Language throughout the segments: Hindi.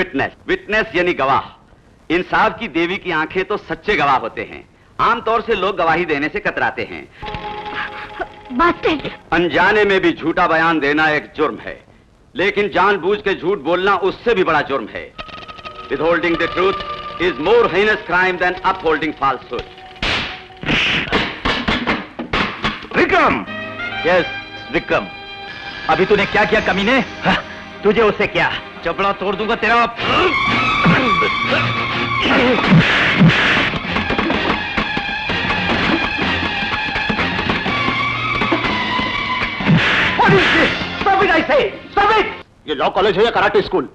विटनेस। विटनेस यानी गवाह। इंसाफ की देवी की आंखें तो सच्चे गवाह होते हैं। आमतौर से लोग गवाही देने से कतराते हैं। अनजाने में भी झूठा बयान देना एक जुर्म है, लेकिन जानबूझ के झूठ बोलना उससे भी बड़ा जुर्म है। Withholding the truth is more heinous crime than upholding falsehood. Vikram! Yes Vikram. अभी तूने क्या किया कमीने? तुझे उससे क्या? जबड़ा तोड़ दूंगा तेरा। ये लॉ कॉलेज है या कराटे स्कूल?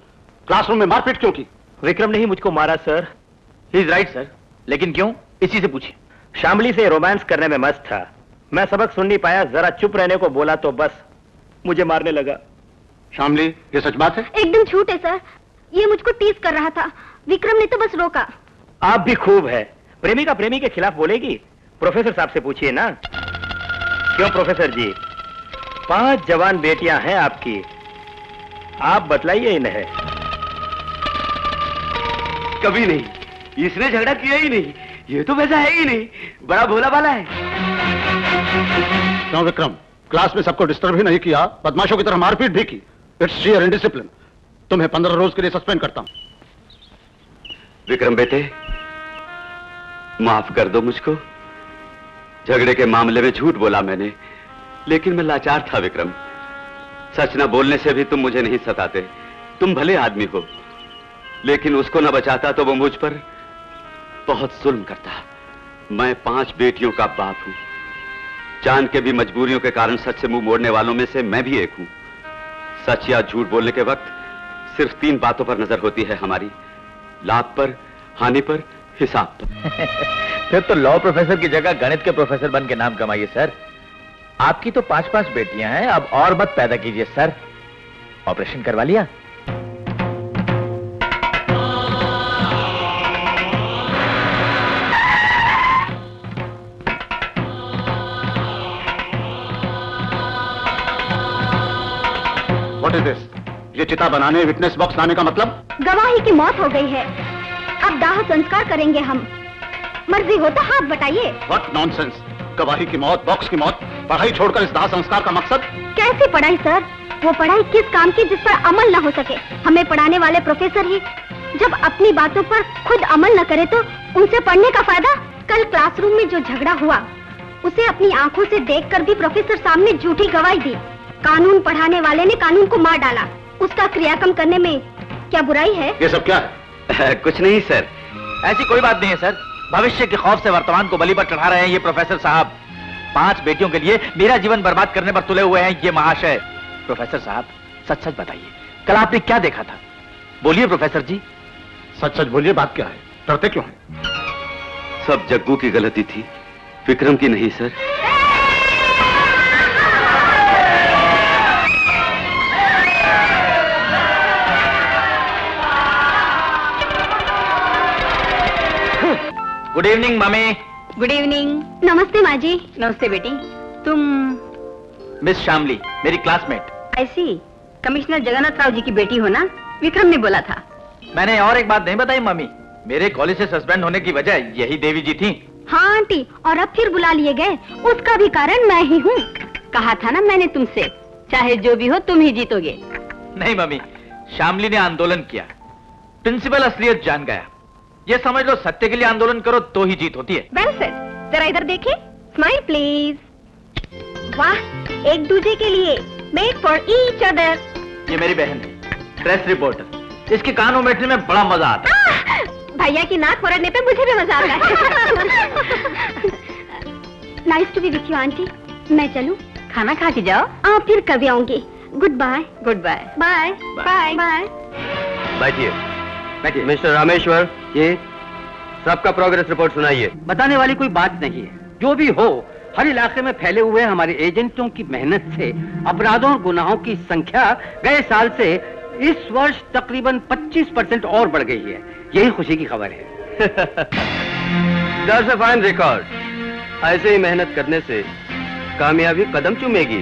क्लासरूम में मारपीट क्यों की? विक्रम ने ही मुझको मारा sir. He is right sir. लेकिन क्यों? इसी से पूछिए। शामली से रोमांस करने में मस्त था। मैं सबक सुन नहीं पाया, जरा चुप रहने को बोला तो बस मुझे मारने लगा। शामली, ये सच बात है? एकदम झूठ है सर। ये मुझको टीज कर रहा था, विक्रम ने तो बस रोका। आप भी खूब है। प्रेमिका प्रेमी के खिलाफ बोलेगी? प्रोफेसर साहब से पूछिए ना। क्यों प्रोफेसर जी, 5 जवान बेटियां हैं आपकी, आप बतलाइए इन्हें। कभी नहीं, इसने झगड़ा किया ही नहीं। ये तो वैसा है ही नहीं, बड़ा भोला भाला है। क्यों विक्रम, क्लास में सबको डिस्टर्ब ही नहीं किया, बदमाशों की तरह मारपीट भी की। It's shear indiscipline. तुम्हें 15 रोज के लिए सस्पेंड करता हूं। विक्रम बेटे, माफ कर दो मुझको। झगड़े के मामले में झूठ बोला मैंने, लेकिन मैं लाचार था विक्रम। सच न बोलने से भी तुम मुझे नहीं सताते। तुम भले आदमी हो, लेकिन उसको न बचाता तो वो मुझ पर बहुत जुल्म करता। मैं 5 बेटियों का बाप हूं। जान के भी मजबूरियों के कारण सच से मुंह मोड़ने वालों में से मैं भी एक हूं। सच या झूठ बोलने के वक्त सिर्फ 3 बातों पर नजर होती है हमारी, लाभ पर, हानि पर, हिसाब पर। फिर तो लॉ प्रोफेसर की जगह गणित के प्रोफेसर बन के नाम कमाइए सर। आपकी तो 5-5 बेटियां हैं, अब और मत पैदा कीजिए सर। ऑपरेशन करवा लिया? What is this? ये चिता बनाने, विटनेस बॉक्स लाने का मतलब? गवाही की मौत हो गई है, अब दाह संस्कार करेंगे हम। मर्जी हो तो हाथ बटाइए। What nonsense! गवाही की मौत, बॉक्स की मौत, पढ़ाई छोड़कर इस दाह संस्कार का मकसद? कैसी पढ़ाई सर? वो पढ़ाई किस काम की जिस पर अमल न हो सके? हमें पढ़ाने वाले प्रोफेसर ही जब अपनी बातों पर खुद अमल न करे तो उनसे पढ़ने का फायदा? कल क्लासरूम में जो झगड़ा हुआ, उसे अपनी आंखों से देखकर भी प्रोफेसर साहब ने झूठी गवाही दी। कानून पढ़ाने वाले ने कानून को मार डाला। उसका क्रियाक्रम करने में क्या बुराई है? ये सब क्या है? कुछ नहीं सर। ऐसी कोई बात नहीं है सर। भविष्य के खौफ से वर्तमान को बलि पर चढ़ा रहे हैं ये प्रोफेसर साहब। 5 बेटियों के लिए मेरा जीवन बर्बाद करने पर तुले हुए हैं ये महाशय। प्रोफेसर साहब, सच सच बताइए, कल आपने क्या देखा था? बोलिए प्रोफेसर जी। सच सच बोलिए, बात क्या है? डरते क्यों हैं? सब जग्गू की गलती थी, विक्रम की नहीं sir. Good evening mummy. Good evening. नमस्ते माँ जी। नमस्ते बेटी। तुम मिस शामली, मेरी क्लासमेट। ऐसी कमिश्नर जगन्नाथ राव जी की बेटी हो ना? विक्रम ने बोला था। मैंने और एक बात नहीं बताई मम्मी, मेरे कॉलेज से सस्पेंड होने की वजह यही देवी जी थी। हाँ आंटी, और अब फिर बुला लिए गए, उसका भी कारण मैं ही हूँ। कहा था ना मैंने तुमसे, चाहे जो भी हो तुम ही जीतोगे। नहीं मम्मी, शामली ने आंदोलन किया, प्रिंसिपल असलियत जान गया। ये समझ लो, सत्य के लिए आंदोलन करो तो ही जीत होती है। Well said. जरा इधर देखें, स्माइल प्लीज। वाह, एक दूसरे के लिए, मेड फॉर ईच अदर। ये मेरी बहन है, प्रेस रिपोर्टर। इसके कानों में बैठने में बड़ा मजा आता है। भैया की नाक फोड़ने पे मुझे भी मजा आता है। Nice to be with you aunty. मैं चलूं? खाना खा के जाओ। आप फिर कभी आऊंगी। Good bye. Good bye. Bye bye bye. बैठिए। मिस्टर रामेश्वर, ये सबका प्रोग्रेस रिपोर्ट सुनाइए। बताने वाली कोई बात नहीं है। जो भी हो, हर इलाके में फैले हुए हमारे एजेंटों की मेहनत से अपराधों और गुनाहों की संख्या गए साल से इस वर्ष तकरीबन 25% और बढ़ गई है। यही खुशी की खबर है। That's a fine record. ऐसे ही मेहनत करने से कामयाबी कदम चूमेगी,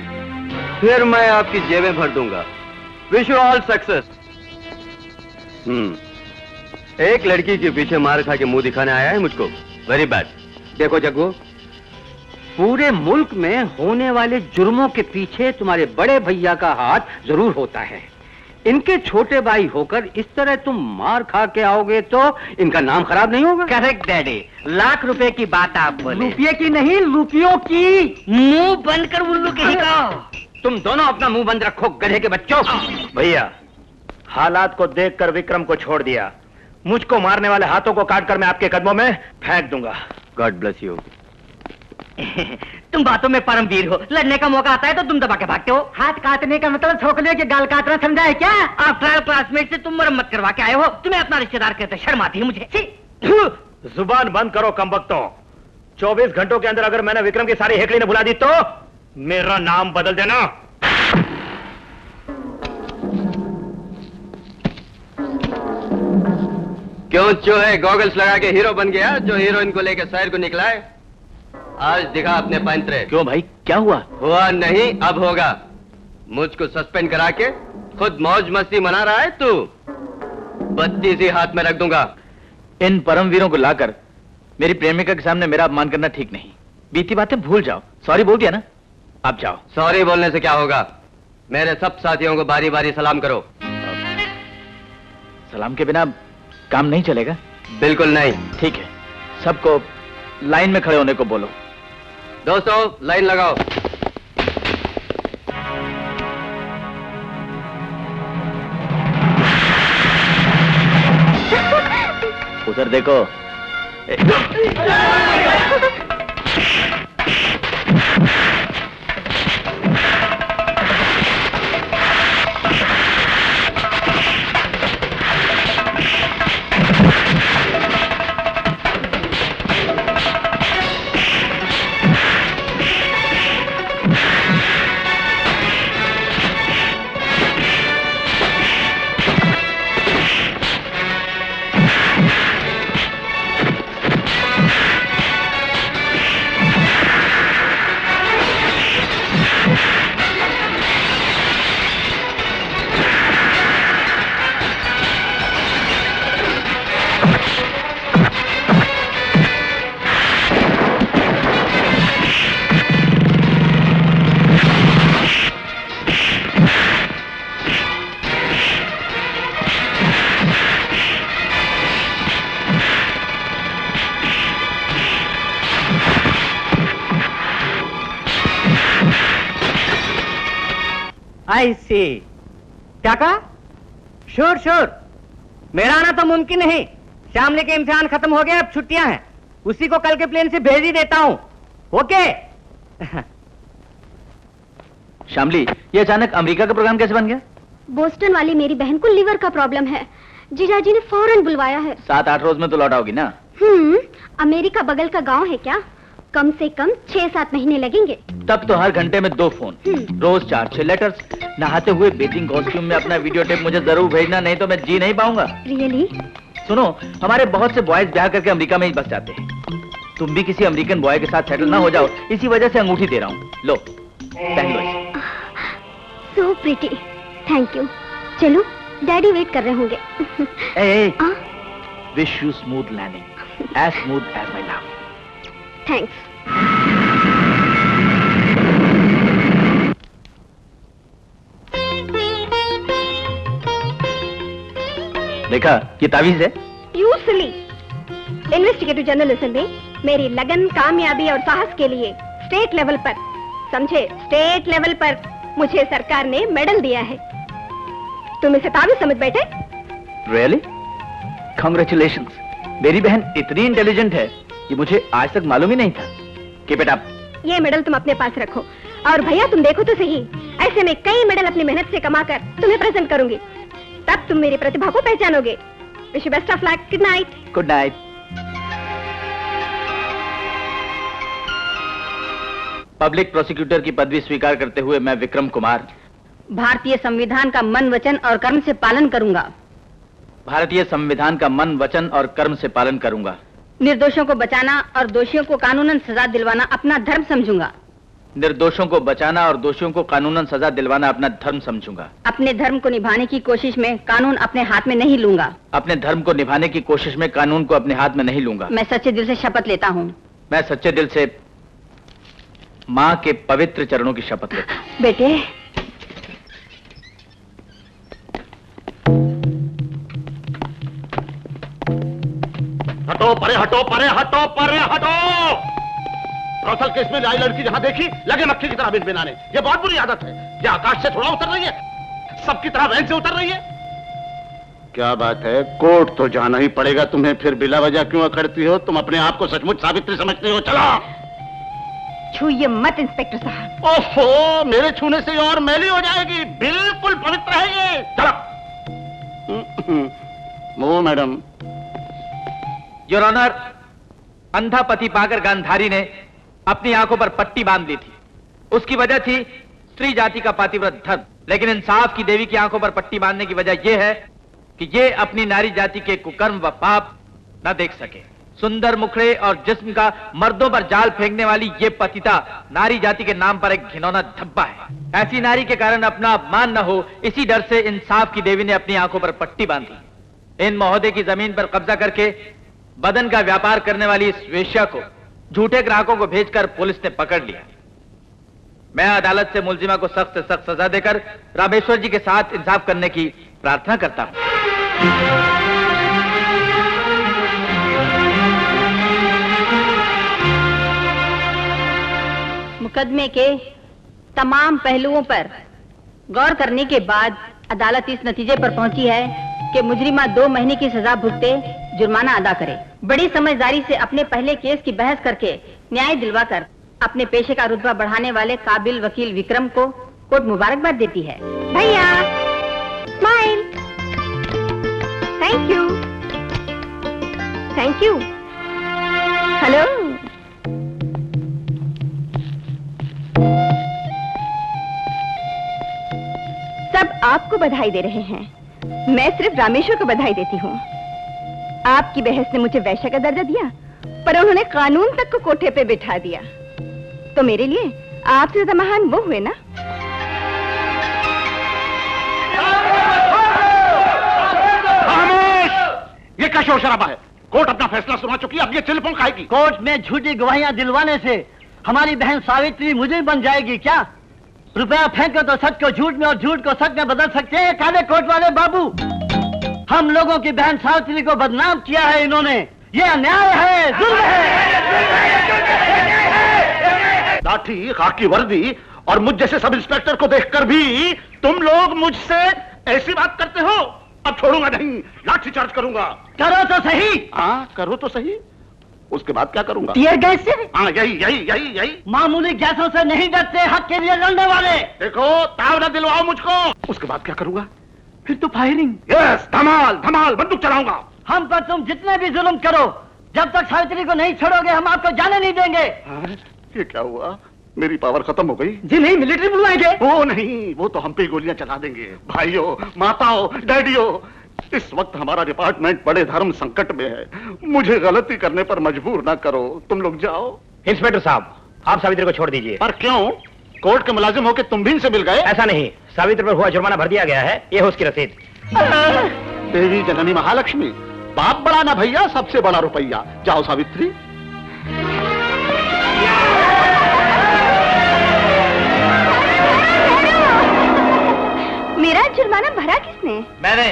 फिर मैं आपकी जेबें भर दूंगा। Wish you all success. एक लड़की के पीछे मार खा के मुंह दिखाने आया है मुझको। Very bad. देखो जग्गू, पूरे मुल्क में होने वाले जुर्मों के पीछे तुम्हारे बड़े भैया का हाथ जरूर होता है। इनके छोटे भाई होकर इस तरह तुम मार खा के आओगे तो इनका नाम खराब नहीं होगा? करेक्ट डैडी, लाख रुपए की बात आप बोले। रुपये की नहीं, रुपयों की। मुंह बंद कर उल्लू कहीं का। तुम दोनों अपना मुंह बंद रखो, गधे के बच्चों। भैया, हालात को देखकर विक्रम को छोड़ दिया। मुझको मारने वाले हाथों को काटकर मैं आपके कदमों में फेंक दूंगा। God bless you. तुम बातों में परमवीर हो, लड़ने का मौका आता है तो तुम दबा के भागते हो। हाथ काटने का मतलब छोकले के गाल काटना समझा है क्या? आफ्टर क्लासमेट से तुम मरम्मत करवा के आए हो, तुम्हें अपना रिश्तेदार कहते शर्म आती है मुझे। जुबान बंद करो कमबख्तों। 24 घंटों के अंदर अगर मैंने विक्रम की सारी हेकड़ी ने बुला दी तो मेरा नाम बदल देना। क्यों चूहे गॉगल्स लगा के हीरो बन गया जो हीरोइन को लेकर शहर को निकला है? आज दिखा अपने पैंतरे। क्यों भाई, क्या हुआ? हुआ नहीं, अब होगा। मुझको सस्पेंड करा के खुद मौज मस्ती मना रहा है तू। 32 ही हाथ में रख दूंगा। इन परमवीरों को लाकर मेरी प्रेमिका के सामने मेरा अपमान करना ठीक नहीं। बीती बातें भूल जाओ। सॉरी बोल दिया ना, अब जाओ। सॉरी बोलने से क्या होगा? मेरे सब साथियों को बारी बारी सलाम करो। सलाम के बिना काम नहीं चलेगा? बिल्कुल नहीं। ठीक है, सबको लाइन में खड़े होने को बोलो। दोस्तों लाइन लगाओ। उधर देखो। आई सी। क्या कहा? श्योर श्योर, मेरा आना तो मुमकिन नहीं। श्यामली के इम्तिहान खत्म हो गए, अब छुट्टियां हैं। उसी को कल के प्लेन से भेज ही देता हूं। ओके। श्यामली, ये अचानक अमेरिका का प्रोग्राम कैसे बन गया? बोस्टन वाली मेरी बहन को लिवर का प्रॉब्लम है। जीजाजी ने फौरन बुलवाया है। 7-8 रोज में तो लौट आओगी ना? अमेरिका बगल का गांव है क्या? कम से कम 6-7 महीने लगेंगे। तब तो हर घंटे में 2 फोन, रोज 4-6 लेटर्स। नहाते हुए बेटिंग कॉस्ट्यूम में अपना वीडियो टेप मुझे जरूर भेजना, नहीं तो मैं जी नहीं पाऊंगा। रियली? सुनो, हमारे बहुत से बॉयज ब्याह करके अमेरिका में ही बस जाते हैं। तुम भी किसी अमेरिकन बॉय के साथ सेटल ना हो जाओ, इसी वजह से अंगूठी दे रहा हूँ। लो, पहन लो इसे। So pretty. Thank you. चलो, डैडी वेट कर रहे होंगे। Wish you smooth landing, as smooth as my love. Thanks. देखा, ये तावीज है। You silly. इन्वेस्टिगेटिव जर्नलिज्म में मेरी लगन, कामयाबी और साहस के लिए स्टेट लेवल पर, समझे, स्टेट लेवल पर मुझे सरकार ने मेडल दिया है। तुम इसे तावीज समझ बैठे? रियली? कांग्रेचुलेशंस। मेरी बहन इतनी इंटेलिजेंट है, ये मुझे आज तक मालूम ही नहीं था। Keep it up. ये मेडल तुम अपने पास रखो। और भैया, तुम देखो तो सही, ऐसे में कई मेडल अपनी मेहनत से कमाकर तुम्हें प्रेजेंट करूंगी। तब तुम मेरी प्रतिभा को पहचानोगे। Wish you best of luck. Good night. Good night. Public prosecutor की पदवी स्वीकार करते हुए मैं विक्रम कुमार भारतीय संविधान का मन, वचन और कर्म से पालन करूंगा। भारतीय संविधान का मन, वचन और कर्म से पालन करूंगा। निर्दोषों को बचाना और दोषियों को कानूनन सजा दिलवाना अपना धर्म समझूंगा। निर्दोषों को बचाना और दोषियों को कानूनन सजा दिलवाना अपना धर्म समझूंगा। अपने धर्म को निभाने की कोशिश में कानून अपने हाथ में नहीं लूंगा। अपने धर्म को निभाने की कोशिश में कानून को अपने हाथ में नहीं लूंगा। मैं सच्चे दिल से शपथ लेता हूँ। मैं सच्चे दिल से माँ के पवित्र चरणों की शपथ लेता हूँ। बेटे, हटो परे, हटो परे, हटो परे, हटो। रौसल केस में लाई लड़की जहां देखी लगे मक्खी की तरह बिन बिनाने। ये बहुत बुरी आदत है। ये आकाश से थोड़ा उतर रही है, सबकी तरह वैन से उतर रही है। क्या बात है, कोर्ट तो जाना ही पड़ेगा तुम्हें, फिर बिला वजह क्यों अकड़ती हो? तुम अपने आप को सचमुच सावित्री समझती हो? चलो। छूइए मत इंस्पेक्टर साहब। ओहो, मेरे छूने से और मैली हो जाएगी। बिल्कुल पवित्र है ये। चलो। वो मैडम। योर ऑनर, अंधा पति पाकर गांधारी ने अपनी आंखों पर पट्टी बांध ली थी। उसकी वजह थी स्त्री जाति का पातिव्रत धर्म। लेकिन इंसाफ की देवी की आंखों पर पट्टी बांधने की वजह यह है कि ये अपनी नारी जाति के कुकर्म व पाप न देख सके। सुंदर मुखड़े और जिस्म का मर्दों पर जाल फेंकने वाली ये पतिता नारी जाति के नाम पर एक घिनौना धब्बा है। ऐसी नारी के कारण अपना अपमान न हो, इसी डर से इंसाफ की देवी ने अपनी आंखों पर पट्टी बांधी। इन महोदय की जमीन पर कब्जा करके बदन का व्यापार करने वाली इस वेश्या को झूठे ग्राहकों को भेजकर पुलिस ने पकड़ लिया। मैं अदालत से मुलजिमा को सख्त से सख्त सजा देकर रामेश्वर जी के साथ इंसाफ करने की प्रार्थना करता हूं। मुकदमे के तमाम पहलुओं पर गौर करने के बाद अदालत इस नतीजे पर पहुंची है कि मुजरिमा 2 महीने की सजा भुगते जुर्माना अदा करे। बड़ी समझदारी से अपने पहले केस की बहस करके न्याय दिलवाकर अपने पेशे का रुतबा बढ़ाने वाले काबिल वकील विक्रम को कोर्ट मुबारकबाद देती है। भैया smile. Thank you, thank you. Hello. सब आपको बधाई दे रहे हैं, मैं सिर्फ रामेश्वर को बधाई देती हूँ। आपकी बहस ने मुझे वैश्य का दर्जा दिया, पर उन्होंने कानून तक को कोठे पे बिठा दिया। तो मेरे लिए आपसे ज्यादा महान वो हुए ना। ये क्या शोर शराबा है? कोर्ट अपना फैसला सुना चुकी है, अब ये टेलीफोन खाएगी। कोर्ट में झूठी गवाहियां दिलवाने से हमारी बहन सावित्री मुजरिम बन जाएगी क्या? रुपया फेंको तो सच को झूठ में और झूठ को सच में बदल सकते हैं काले कोर्ट वाले बाबू। हम लोगों की बहन सावित्री को बदनाम किया है इन्होंने। ये अन्याय है, जुल्म है। लाठी, खाकी वर्दी और मुझ जैसे सब इंस्पेक्टर को देखकर भी तुम लोग मुझसे ऐसी बात करते हो? अब छोड़ूंगा नहीं, लाठी चार्ज करूंगा। करो तो सही। हाँ, करो तो सही। उसके बाद क्या करूंगा? टीयर गैस से? हाँ, यही। मामूली गैसों से नहीं डरते हक के लिए लड़ने वाले। देखो, ताव ना दिलवाओ मुझको। उसके बाद क्या करूंगा? फिर तो फायरिंग। यस, धमाल धमाल बंदूक चलाऊंगा। हम पर तुम जितने भी जुल्म करो, जब तक सावित्री को नहीं छोड़ोगे हम आपको जाने नहीं देंगे। हाँ, ये क्या हुआ? मेरी पावर खत्म हो गई? जी नहीं, मिलिट्री बुलवाएंगे। वो नहीं, वो तो हम पे गोलियां चला देंगे। भाइयों, माताओं, डैडियों, इस वक्त हमारा डिपार्टमेंट बड़े धर्म संकट में है। मुझे गलती करने पर मजबूर ना करो। तुम लोग जाओ। इंस्पेक्टर साहब, आप सावित्री को छोड़ दीजिए। पर क्यों? कोर्ट के मुलाजिम होकर तुम भी इनसे मिल गए? ऐसा नहीं, सावित्री पर हुआ जुर्माना भर दिया गया है, ये है उसकी रसीद। देवी जननी महालक्ष्मी, बाप बड़ा ना भैया, सबसे बड़ा रुपया। जाओ सावित्री। मेरा जुर्माना भरा किसने? मैंने।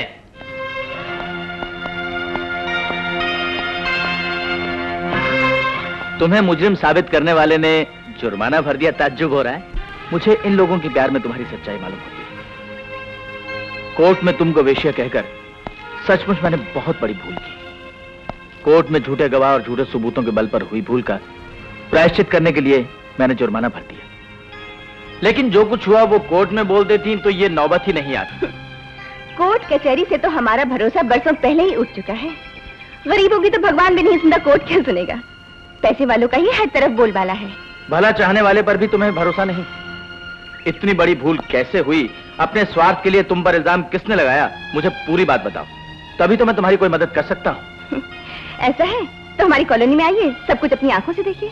तुम्हें मुजरिम साबित करने वाले ने जुर्माना भर दिया, ताज्जुब हो रहा है? मुझे इन लोगों के प्यार में तुम्हारी सच्चाई मालूम होती है। कोर्ट में तुमको वेश्या कहकर सचमुच मैंने बहुत बड़ी भूल की। कोर्ट में झूठे गवाह और झूठे सबूतों के बल पर हुई भूल का प्रायश्चित करने के लिए मैंने जुर्माना भर दिया। लेकिन जो कुछ हुआ वो कोर्ट में बोल देती तो ये नौबत ही नहीं आती। कोर्ट कचहरी से तो हमारा भरोसा बरसों पहले ही उठ चुका है। गरीबों की तो भगवान भी नहीं सुनता, कोर्ट क्या सुनेगा? पैसे वालों का ही हर तरफ बोलबाला है। भला चाहने वाले पर भी तुम्हें भरोसा नहीं? इतनी बड़ी भूल कैसे हुई? अपने स्वार्थ के लिए तुम पर इल्जाम किसने लगाया? मुझे पूरी बात बताओ, तभी तो मैं तुम्हारी कोई मदद कर सकता हूँ। ऐसा है तो हमारी कॉलोनी में आइए, सब कुछ अपनी आंखों से देखिए।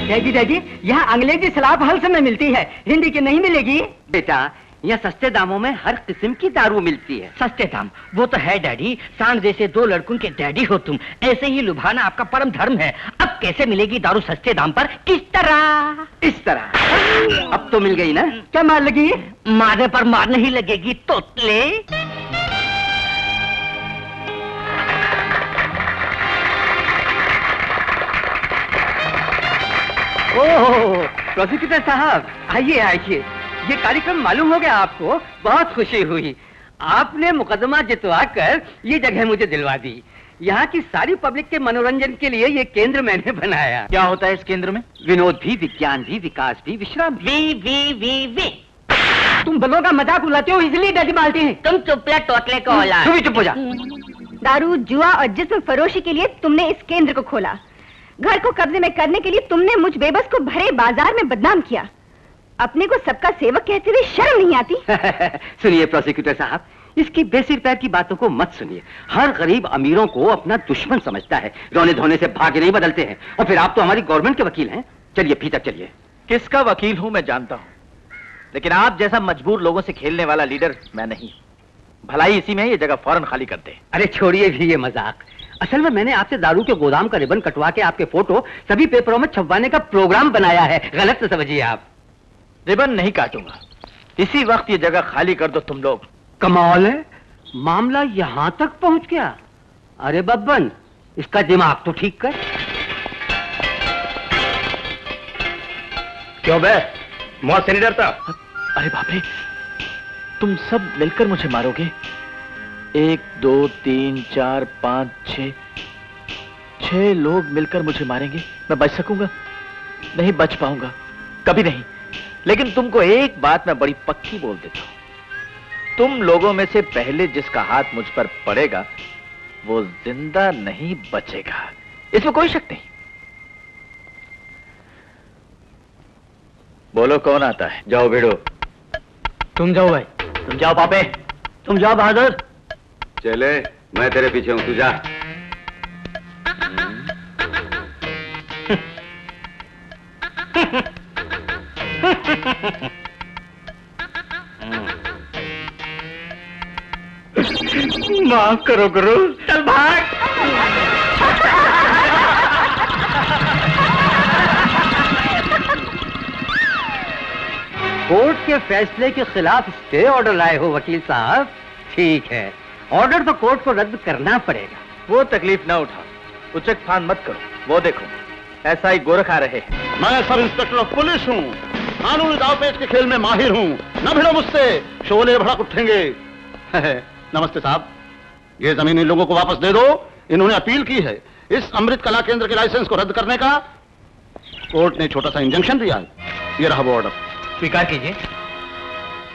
डैडी डैडी, यहाँ अंग्रेजी सलाह हल्स में मिलती है, हिंदी की नहीं मिलेगी। बेटा, यहाँ सस्ते दामों में हर किस्म की दारू मिलती है। सस्ते दाम वो तो है डैडी, सांड जैसे 2 लड़कों के डैडी हो तुम, ऐसे ही लुभाना आपका परम धर्म है। अब कैसे मिलेगी दारू सस्ते दाम पर? किस तरह? इस तरह। अब तो मिल गई ना? क्या मार लगी? मारने पर मार नहीं लगेगी तोतले। ओह, प्रोसिक्यूटर साहब, आइए आइए। ये कार्यक्रम मालूम हो गया आपको? बहुत खुशी हुई। आपने मुकदमा जितवाकर ये जगह मुझे दिलवा दी। यहाँ की सारी पब्लिक के मनोरंजन के लिए ये केंद्र मैंने बनाया। क्या होता है इस केंद्र में? विनोद भी, विज्ञान भी, विकास भी, विश्राम भी। वी तुम बलों का मजाक उड़ाते हो, इसलिए डर मारते हैं। तुम चुप तोतले को औलाद। तू भी चुप हो जा। दारू, जुआ और जिस्म फरोशी के लिए तुमने इस केंद्र को खोला। घर को कब्जे में करने के लिए तुमने मुझ बेबस को भरे बाजार में बदनाम किया। अपने को सबका सेवक कहते हुए शर्म नहीं आती? सुनिए प्रोसिक्यूटर साहब, इसकी बेसिर पैर की बातों को मत सुनिए। हर गरीब अमीरों को अपना दुश्मन समझता है, रोने धोने से भागे नहीं बदलते हैं। और फिर आप तो हमारी गवर्नमेंट के वकील हैं। चलिए भीतर चलिए। किसका वकील हूं मैं जानता हूं, लेकिन आप जैसा मजबूर लोगों से खेलने वाला लीडर मैं नहीं। भलाई इसी में ये जगह फौरन खाली कर दे। अरे छोड़िए भी ये मजाक। असल में मैंने आपसे दारू के गोदाम का रिबन कटवा के आपके फोटो सभी पेपरों में छपवाने का प्रोग्राम बनाया है। गलत तो समझिए आप। रिबन नहीं काटूंगा, इसी वक्त ये जगह खाली कर दो तुम लोग। कमाल है, मामला यहां तक पहुंच गया। अरे बब्बन, इसका दिमाग तो ठीक कर। क्यों बे, मौत से नहीं डरता? अरे बाप रे, तुम सब मिलकर मुझे मारोगे? 1 2 3 4 5 6 लोग मिलकर मुझे मारेंगे? मैं बच सकूंगा? नहीं बच पाऊंगा, कभी नहीं। लेकिन तुमको एक बात मैं बड़ी पक्की बोल देता हूं, तुम लोगों में से पहले जिसका हाथ मुझ पर पड़ेगा वो जिंदा नहीं बचेगा, इसमें कोई शक नहीं। बोलो कौन आता है? जाओ भिड़ो। तुम जाओ भाई। तुम जाओ पापे। तुम जाओ बहादुर। चले, मैं तेरे पीछे हूं, तू जा। माफ करो गुरु, चल भाग। कोर्ट के फैसले के खिलाफ स्टे ऑर्डर लाए हो वकील साहब? ठीक है, ऑर्डर तो कोर्ट को रद्द करना पड़ेगा। वो तकलीफ ना उठाओ, उचक फान मत करो। वो देखो ऐसा ही गोरख आ रहे हैं। मैं सब इंस्पेक्टर ऑफ पुलिस हूँ, कानूनी दावपेच के खेल में माहिर हूँ। न भिड़ो मुझसे, शोले भड़क उठेंगे। नमस्ते साहब, ये जमीन इन लोगों को वापस दे दो। इन्होंने अपील की है इस अमृत कला केंद्र के लाइसेंस को रद्द करने का। कोर्ट ने छोटा सा इंजंक्शन दिया है, ये रहा वो ऑर्डर। स्वीकार कीजिए।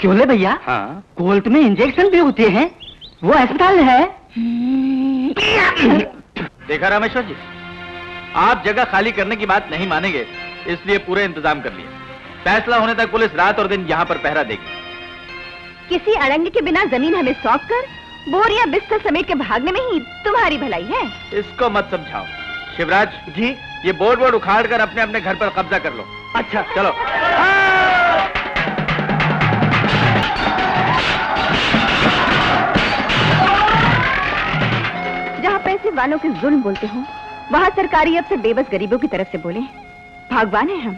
क्यों ले भैया? हाँ, कोर्ट में इंजेक्शन भी होते हैं, वो अस्पताल है। देखा रामेश्वर जी, आप जगह खाली करने की बात नहीं मानेंगे, इसलिए पूरे इंतजाम कर लिए। फैसला होने तक पुलिस रात और दिन यहाँ पर पहरा देगी। किसी अड़ंगे के बिना जमीन हमें सौंप कर बोर या बिस्तर समेट के भागने में ही तुम्हारी भलाई है। इसको मत समझाओ। शिवराज जी, ये बोर्ड वोर्ड उखाड़ कर अपने अपने घर पर कब्जा कर लो। अच्छा चलो। जहाँ पैसे वालों के जुल्म बोलते हो, वहाँ सरकारी अब से बेबस गरीबों की तरफ से बोले। भगवान है हम।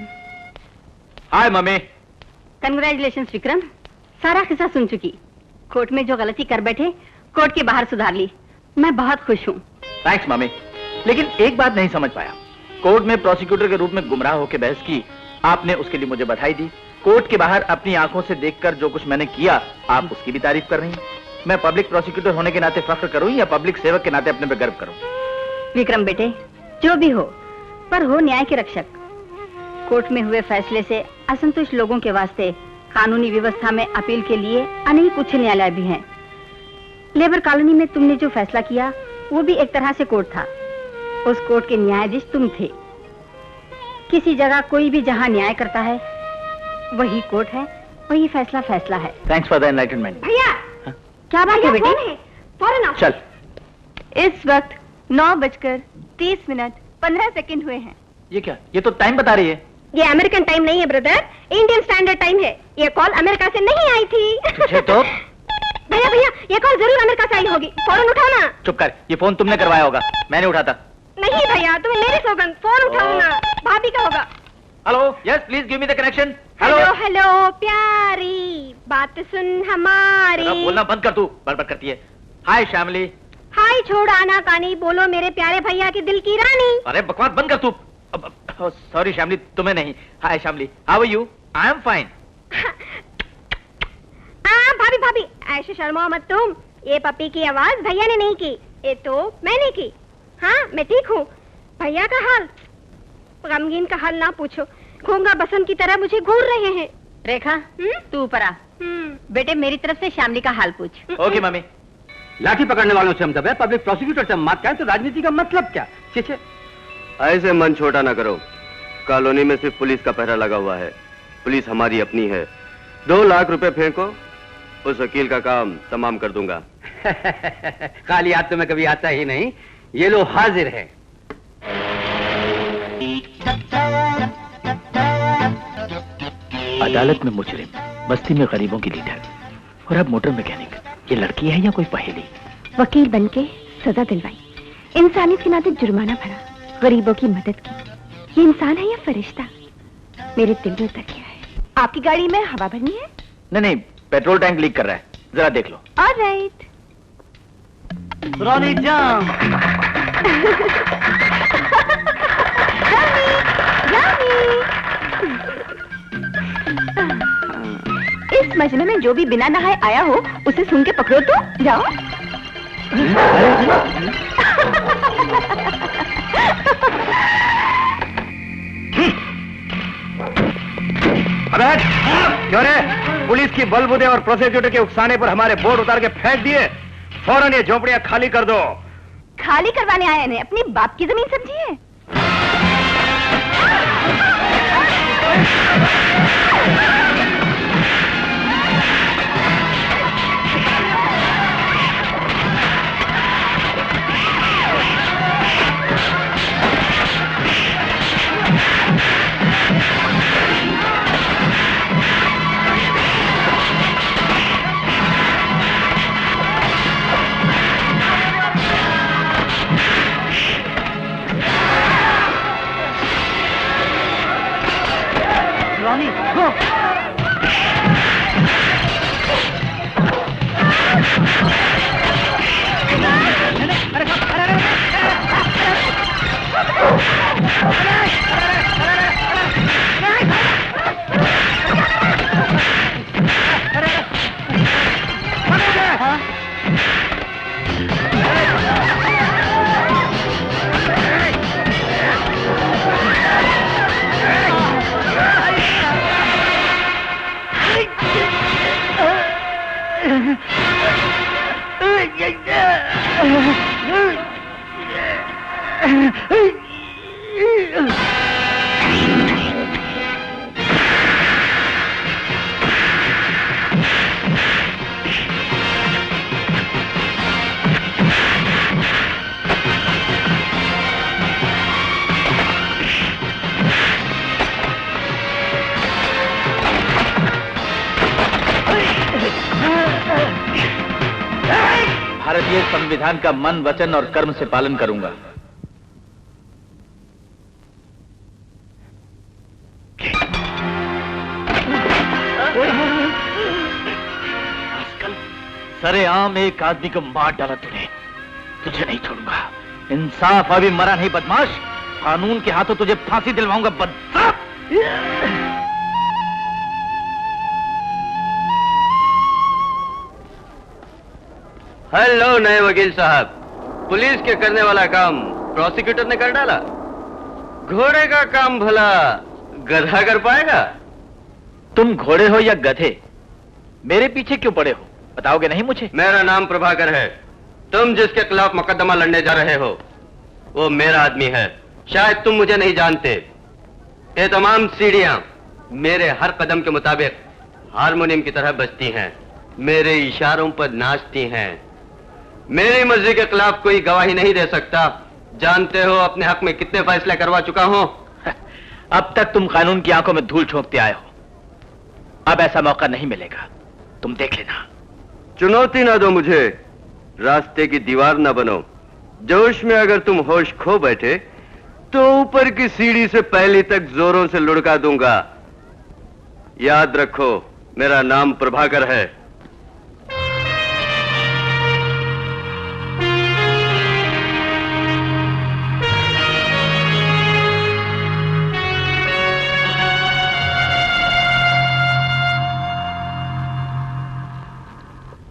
हाय मम्मी। कंग्रेचुलेशन विक्रम, सारा किस्सा सुन चुकी। कोर्ट में जो गलती कर बैठे, कोर्ट के बाहर सुधार ली। मैं बहुत खुश हूँ। थैंक्स मम्मी, लेकिन एक बात नहीं समझ पाया। कोर्ट में प्रोसिक्यूटर के रूप में गुमराह होकर बहस की, आपने उसके लिए मुझे बधाई दी। कोर्ट के बाहर अपनी आंखों से देखकर जो कुछ मैंने किया, आप उसकी भी तारीफ कर रही हैं। मैं पब्लिक प्रोसिक्यूटर होने के नाते फख्र करूं या पब्लिक सेवक के नाते अपने पे गर्व करूं? विक्रम बेटे, जो भी हो, पर हो न्याय के रक्षक। कोर्ट में हुए फैसले से असंतुष्ट लोगों के वास्ते कानूनी व्यवस्था में अपील के लिए अनेक उच्च न्यायालय भी हैं। लेबर कॉलोनी में तुमने जो फैसला किया, वो भी एक तरह से कोर्ट था। उस कोर्ट के न्यायाधीश तुम थे। किसी जगह कोई भी जहाँ न्याय करता है, वही कोर्ट है, वही फैसला फैसला है। Thanks for the enlightenment. भैया, क्या बात है बेटे? फौरन आओ। चल। इस वक्त 9:30 15 हुए हैं। ये क्या? ये तो टाइम बता रही है। ये अमेरिकन टाइम नहीं है ब्रदर, इंडियन स्टैंडर्ड टाइम है। ये कॉल अमेरिका से नहीं आई थी। तुझे तो भैया भैया, ये कॉल जरूर अमेरिका से आई होगी, फौरन उठाओ ना। चुप कर, ये फोन तुमने करवाया होगा, मैंने उठाता। नहीं भैया, तुम्हें मेरी सौगंध, फोन उठाओ ना, भाभी का होगा। Hello, yes please give me the connection. Hello hello प्यारी, बात सुन हमारी। बोलना बंद कर, तू बड़बड़ करती है। हाय श्यामली। हाय छोड़ आना कानी, बोलो मेरे प्यारे भैया की दिल की रानी। अरे बकवास बंद कर तू। सॉरी श्यामली, तुम्हें नहीं। Hi Shyamali, how are you? I am fine. भाभी भाभी, ऐसे शर्माओ मत तुम। ये पपी की आवाज भैया ने नहीं की, ये तो मैंने की। हाँ मैं ठीक हूँ। भैया का हाल, गमगीन का हाल ना पूछो, घोंगा बसंत की तरह मुझे घूर रहे हैं। रेखा, तू ऊपर आ। बेटे मेरी तरफ से श्यामली का हाल पूछ। Okay mummy. लाठी पकड़ने वालों से हम दबे, पब्लिक प्रोसिक्यूटर से हम मात खाएं, तो राजनीति का मतलब क्या? छे ऐसे मन छोटा ना करो। कॉलोनी में सिर्फ पुलिस का पहरा लगा हुआ है, पुलिस हमारी अपनी है। 2 लाख रुपए फेंको, उस वकील का काम तमाम कर दूंगा। काली याद तो मैं कभी आता ही नहीं। ये लो हाजिर है। अदालत में मुजरिम, बस्ती में गरीबों की लीडर और अब मोटर मैकेनिक। ये लड़की है या कोई पहेली? वकील बनके सजा दिलवाई, इंसानियत के नाते जुर्माना भरा, गरीबों की मदद की। ये इंसान है या फरिश्ता? मेरे दिल में उतर गया है। आपकी गाड़ी में हवा भरनी है? नहीं, पेट्रोल टैंक लीक कर रहा है, जरा देख लो। ऑलराइट। रोनी जाम। इस मजमे में जो भी बिना नहाए आया हो, उसे सुन के पकड़ो तो जाओ। अबे क्यों रे? पुलिस की बलबुदे और प्रोसिक्यूटर के उकसाने पर हमारे बोर्ड उतार के फेंक दिए। फौरन ये झोपड़ियां खाली कर दो। खाली करवाने आए ने अपनी बाप की जमीन समझी है? भारतीय संविधान का मन, वचन और कर्म से पालन करूंगा। सरेआम एक आदमी को मार डाला तूने, तुझे नहीं छोड़ूंगा। इंसाफ अभी मरा नहीं बदमाश, कानून के हाथों तुझे फांसी दिलवाऊंगा बदसाब। हेलो नए वकील साहब, पुलिस के करने वाला काम प्रोसिक्यूटर ने कर डाला। घोड़े का काम भला गधा कर पाएगा? तुम घोड़े हो या गधे, मेरे पीछे क्यों पड़े हो, बताओगे नहीं मुझे? मेरा नाम प्रभाकर है। तुम जिसके खिलाफ मुकदमा लड़ने जा रहे हो वो मेरा आदमी है। शायद तुम मुझे नहीं जानते। ये तमाम सीढ़ियां मेरे हर कदम के मुताबिक हारमोनियम की तरह बजती हैं, मेरे इशारों पर नाचती हैं। मेरी मर्जी के खिलाफ कोई गवाही नहीं दे सकता। जानते हो अपने हक में कितने फैसले करवा चुका हूं? अब तक तुम कानून की आंखों में धूल झोंकते आए हो, अब ऐसा मौका नहीं मिलेगा, तुम देख लेना। चुनौती ना दो मुझे, रास्ते की दीवार ना बनो। जोश में अगर तुम होश खो बैठे तो ऊपर की सीढ़ी से पहली तक जोरों से लुढ़का दूंगा। याद रखो, मेरा नाम प्रभाकर है।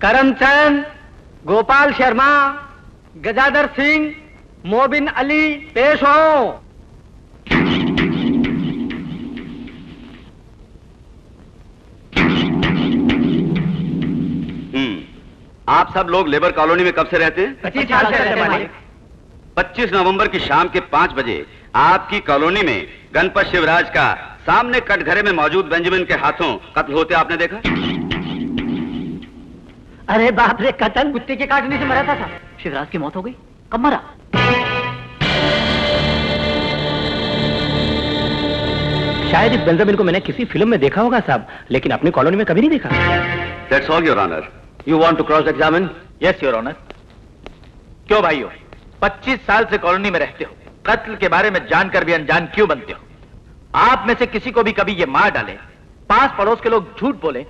करमचंद, गोपाल शर्मा, गजाधर सिंह, मोबिन अली पेश हो। आप सब लोग लेबर कॉलोनी में कब से रहते हैं? 25 साल से रहते हैं मालिक। 25 नवंबर की शाम के 5 बजे आपकी कॉलोनी में गणपत शिवराज का सामने कटघरे में मौजूद बेंजामिन के हाथों कत्ल होते आपने देखा? अरे बाप रे, कत्ल कुत्ते के काटने से मरा था। शिवराज की मौत हो गई? कब मरा? शायद इस बेंजामिन को मैंने किसी फिल्म में देखा होगा साहब, लेकिन अपनी कॉलोनी में कभी नहीं देखा। That's all your honour. You want to cross examine? Yes your honour. क्यों भाइयों, 25 साल से कॉलोनी में रहते हो, कत्ल के बारे में जानकर भी अनजान क्यों बनते हो? आप में से किसी को भी कभी ये मार डाले, पास पड़ोस के लोग झूठ बोले,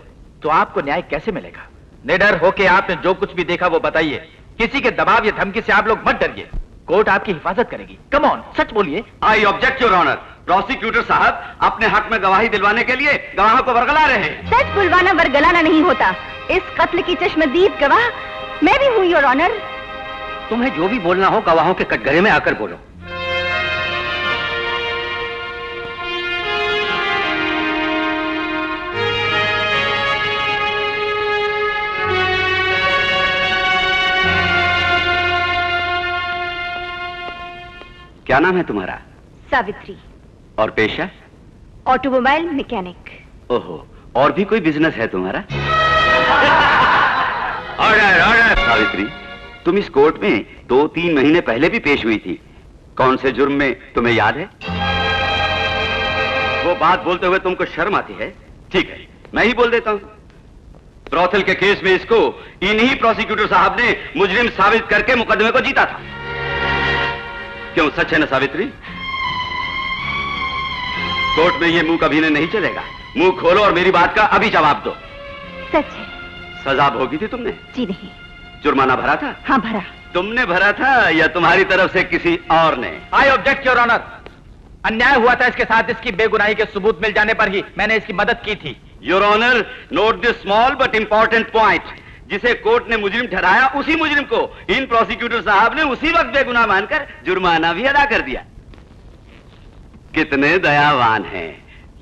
तो आपको न्याय कैसे मिलेगा? निडर होके आपने जो कुछ भी देखा वो बताइए, किसी के दबाव या धमकी से आप लोग मत डरिए, कोर्ट आपकी हिफाजत करेगी। कम ऑन, सच बोलिए। I object your honour. Prosecutor साहब अपने हक में गवाही दिलवाने के लिए गवाहों को बरगला रहे हैं। सच बुलवाना बरगलाना नहीं होता। इस कत्ल की चश्मदीद गवाह मैं भी हूँ योर ऑनर। तुम्हें जो भी बोलना हो गवाहों के कटघरे में आकर बोलो। क्या नाम है तुम्हारा? सावित्री। और पेशा? Automobile mechanic. ओहो, और भी कोई बिजनेस है तुम्हारा? Order order. सावित्री, तुम इस कोर्ट में 2-3 महीने पहले भी पेश हुई थी। कौन से जुर्म में तुम्हें याद है? वो बात बोलते हुए तुमको शर्म आती है? ठीक है, मैं ही बोल देता हूं। ब्रॉथल के केस में इसको इन्हीं प्रोसिक्यूटर साहब ने मुजरिम साबित करके मुकदमे को जीता था। क्यों, सच है ना सावित्री? कोर्ट में ये मुंह कभी नहीं चलेगा। मुंह खोलो और मेरी बात का अभी जवाब दो। सच है। सजा भोगी थी तुमने? जी नहीं। जुर्माना भरा था? हाँ भरा। तुमने भरा था या तुम्हारी तरफ से किसी और ने? I object your honour. अन्याय हुआ था इसके साथ, इसकी बेगुनाही के सबूत मिल जाने पर ही मैंने इसकी मदद की थी। Your honour, note this small but important point. जिसे कोर्ट ने मुजरिम ठहराया, उसी मुजरिम को इन प्रोसिक्यूटर साहब ने उसी वक्त बेगुनाह मानकर जुर्माना भी अदा कर दिया। कितने दयावान हैं।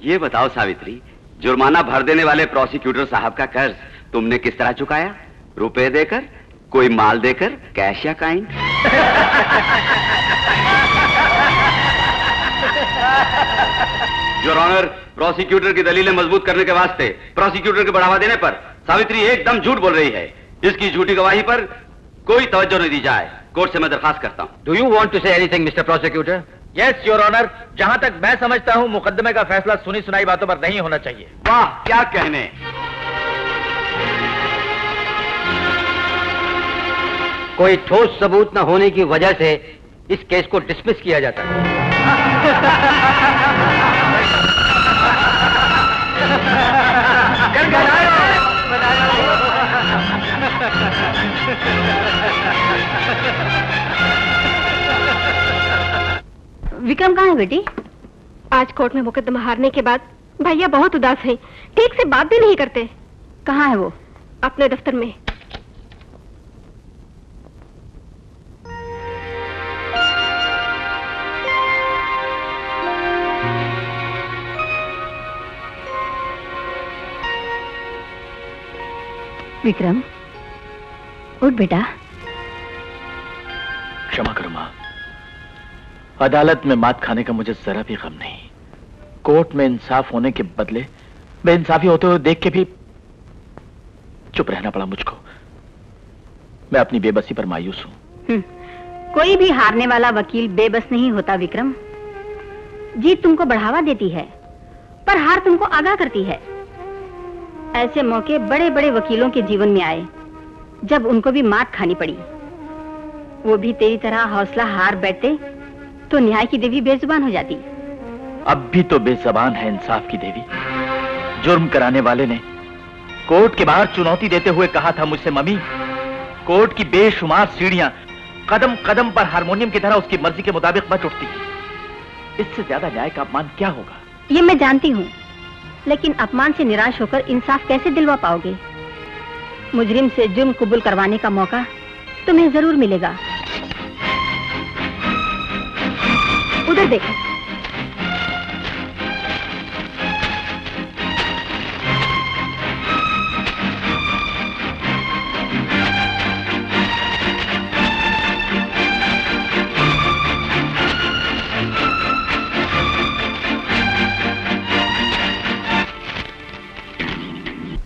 ये बताओ सावित्री, जुर्माना भर देने वाले प्रोसिक्यूटर साहब का कर्ज तुमने किस तरह चुकाया? रुपए देकर, कोई माल देकर, कैश या काइन? योर ऑनर, प्रोसिक्यूटर की दलीलें मजबूत करने के वास्ते प्रोसिक्यूटर को बढ़ावा देने पर सावित्री एकदम झूठ बोल रही है। इसकी झूठी गवाही पर कोई तवज्जो नहीं दी जाए। कोर्ट से मैं दरखास्त करता हूं। Do you want to say anything mister prosecutor? Yes your honour, जहां तक मैं समझता हूं मुकदमे का फैसला सुनी सुनाई बातों पर नहीं होना चाहिए। वाह, क्या कहने। कोई ठोस सबूत न होने की वजह से इस केस को डिसमिस किया जाता है। विक्रम कहाँ है बेटी? आज कोर्ट में मुकदमा हारने के बाद भैया बहुत उदास हैं। ठीक से बात भी नहीं करते। कहाँ है वो? अपने दफ्तर में। विक्रम, उठ बेटा। क्षमा करो मां, अदालत में मात खाने का मुझे जरा भी गम नहीं। कोर्ट में इंसाफ होने के बदले बेइंसाफी होते हुए देख के भी चुप रहना पड़ा मुझको। मैं अपनी बेबसी पर मायूस हूं। कोई भी हारने वाला वकील बेबस नहीं होता विक्रम। जीत तुमको बढ़ावा देती है, पर हार तुमको आगाह करती है। ऐसे मौके बड़े बड़े वकीलों के जीवन में आए, जब उनको भी मात खानी पड़ी। वो भी तेरी तरह हौसला हार बैठते तो न्याय की देवी बेजुबान हो जाती। अब भी तो बेजबान है इंसाफ की देवी। जुर्म कराने वाले ने कोर्ट के बाहर चुनौती देते हुए कहा था मुझसे, मम्मी, कोर्ट की बेशुमार सीढ़ियां कदम कदम पर हारमोनियम की तरह उसकी मर्जी के मुताबिक बच उठती है। इससे ज्यादा न्याय का अपमान क्या होगा? ये मैं जानती हूँ, लेकिन अपमान से निराश होकर इंसाफ कैसे दिलवा पाओगे? मुजरिम से जुर्म कबूल करवाने का मौका तुम्हें जरूर मिलेगा। उधर देखो।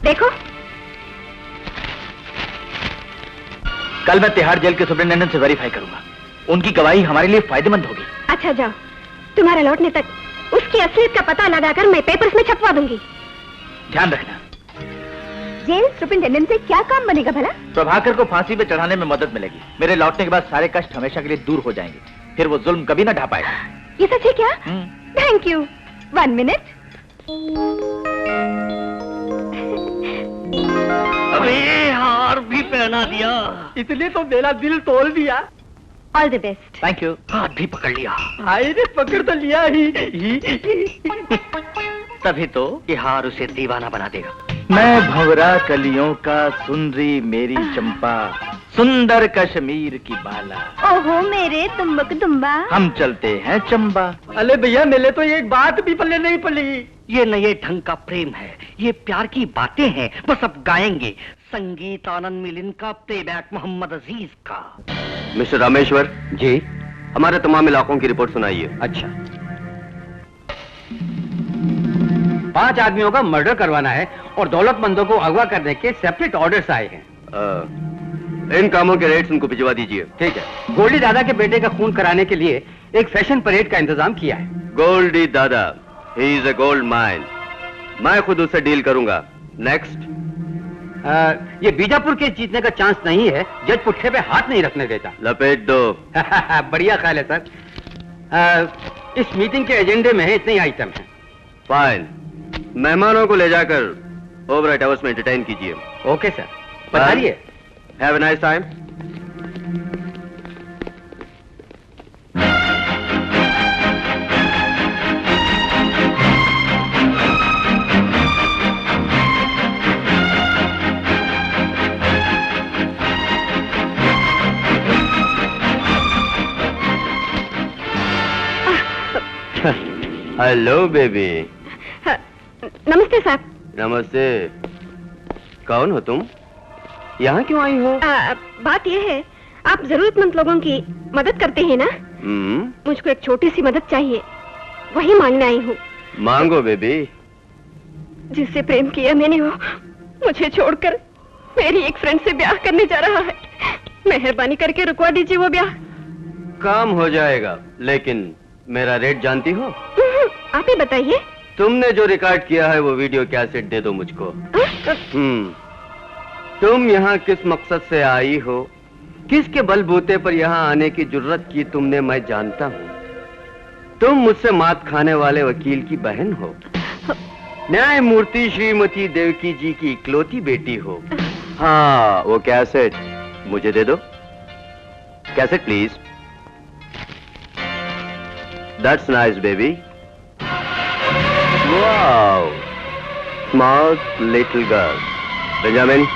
देखो, कल मैं तिहाड़ जेल के सुपरिटेंडेंट से वेरीफाई करूंगा। उनकी गवाही हमारे लिए फायदेमंद होगी। अच्छा जाओ, तुम्हारा लौटने तक उसकी असलियत का पता लगाकर मैं पेपर्स में छपवा दूंगी। ध्यान रखना। जेल सुपरिटेंडेंट से क्या काम बनेगा भला? प्रभाकर को फांसी पे चढ़ाने में मदद मिलेगी। मेरे लौटने के बाद सारे कष्ट हमेशा के लिए दूर हो जाएंगे। फिर वो जुल्म कभी ना ढा पाएगा। ये सच है क्या? Thank you. 1 मिनट। अबे हार भी पहना दिया, इसलिए तो मेरा दिल तोड़ दिया। All the best. Thank you. हाथ भी पकड़ लिया। हाय रे, पकड़ तो लिया ही। तभी तो ये हार उसे दीवाना बना देगा। मैं भंवरा कलियों का सुंदरी मेरी चंपा, सुंदर कश्मीर की बाला। ओहो मेरे तुम्बक तुम्बा। हम चलते हैं चंबा। अरे भैया, मेरे तो एक बात भी पल्ले नहीं पड़ी। ये नए ढंग का प्रेम है, ये प्यार की बातें हैं। बस अब गाएंगे संगीत आनंद मिलिन का, प्लेबैक मोहम्मद अजीज का। मिस्टर रामेश्वर जी। हमारे तमाम इलाकों की रिपोर्ट सुनाइए। अच्छा, 5 आदमियों का मर्डर करवाना है और दौलतमंदों को अगवा करने के सेपरेट ऑर्डर्स आए हैं। इन कामों के रेट्स उनको भिजवा दीजिए। ठीक है। गोल्डी दादा के बेटे का खून कराने के लिए एक फैशन परेड का इंतजाम किया है। गोल्डी दादा, he is a gold mine. मैं खुद उससे डील करूंगा। नेक्स्ट। ये बीजापुर के जीतने का चांस नहीं है। जज पुट्ठे पे हाथ नहीं रखने देता। लपेट दो। बढ़िया ख्याल है सर। इस मीटिंग के एजेंडे में इतने ही आइटम हैं। फाइन। मेहमानों को ले जाकर ओवरनाइट हाउस में एंटरटेन कीजिए। ओके सर, बताइए। Have a nice time. Hello baby. नमस्ते सर। नमस्ते। कौन हो तुम? यहाँ क्यों आई हो? बात यह है, आप जरूरतमंद लोगों की मदद करते हैं ना? मुझको एक छोटी सी मदद चाहिए, वही मांगने आई हूँ। मांगो बेबी। जिससे प्रेम किया मैंने वो मुझे छोड़कर मेरी एक फ्रेंड से ब्याह करने जा रहा है। मेहरबानी करके रुकवा दीजिए वो ब्याह। काम हो जाएगा, लेकिन मेरा रेट जानती हो? आप ही बताइए। तुमने जो रिकॉर्ड किया है वो वीडियो कैसेट दे दो मुझको। तुम यहाँ किस मकसद से आई हो, किसके बलबूते पर यहाँ आने की जुर्रत की तुमने, मैं जानता हूँ। तुम मुझसे मात खाने वाले वकील की बहन हो, न्यायमूर्ति श्रीमती देवकी जी की इकलौती बेटी हो। हाँ, वो कैसेट मुझे दे दो। Cassette please. That's nice baby. Wow, smart little girl. Benjamin,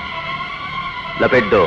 लपेट दो।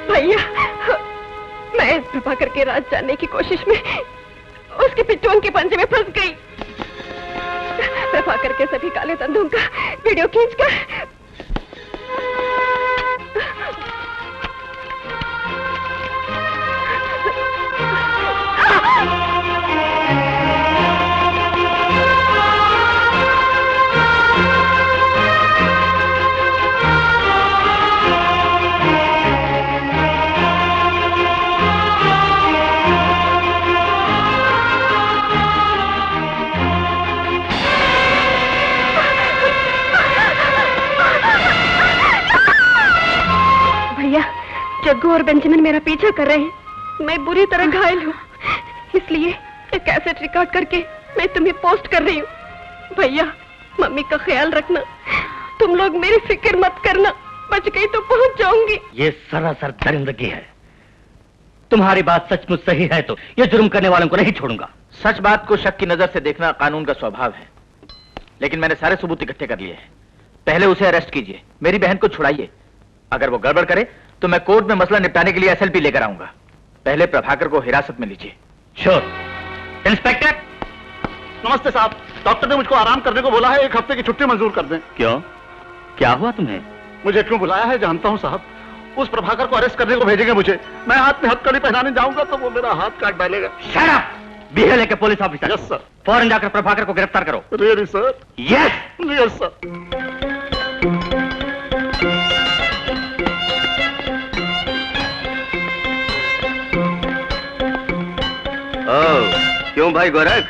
भैया, मैं प्रभाकर के राज जानने की कोशिश में उसके पिट्टून के पंजे में फंस गई। प्रभाकर के सभी काले धंधों का वीडियो खींचकर जग्गू और बेंजामिन मेरा पीछा कर रहे हैं। मैं बुरी तरह घायल हूँ, इसलिए एक कैसेट रिकॉर्ड करके मैं तुम्हें पोस्ट कर रही हूँ। भैया, मम्मी का ख्याल रखना, तुम लोग मेरी फिक्र मत करना, बच गई तो पहुँच जाऊंगी। ये सरासर दरिंदगी है। तुम्हारी बात सचमुच सही है तो ये जुर्म करने वालों को नहीं छोड़ूंगा। सच बात को शक की नजर से देखना कानून का स्वभाव है, लेकिन मैंने सारे सबूत इकट्ठे कर लिए हैं। पहले उसे अरेस्ट कीजिए, मेरी बहन को छुड़ाइए। अगर वो गड़बड़ करे तो मैं कोर्ट में मसला निपटाने के लिए एसएलपी लेकर आऊंगा। पहले प्रभाकर को हिरासत में लीजिए। श्योर। इंस्पेक्टर। नमस्ते साहब, डॉक्टर ने मुझको आराम करने को बोला है, 1 हफ्ते की छुट्टी मंजूर कर दें। क्यों, क्या हुआ तुम्हें? मुझे क्यों बुलाया है जानता हूं साहब। उस प्रभाकर को अरेस्ट करने को भेजेंगे मुझे। मैं हाथ में हथकड़ी पहनाने जाऊंगा तो वो मेरा हाथ काट डालेगा। Shut up! बीएलए के पुलिस ऑफिसर। Yes sir. फौरन जाकर प्रभाकर को गिरफ्तार करो। Really sir? Yes. Yes sir. क्यों भाई गोरख,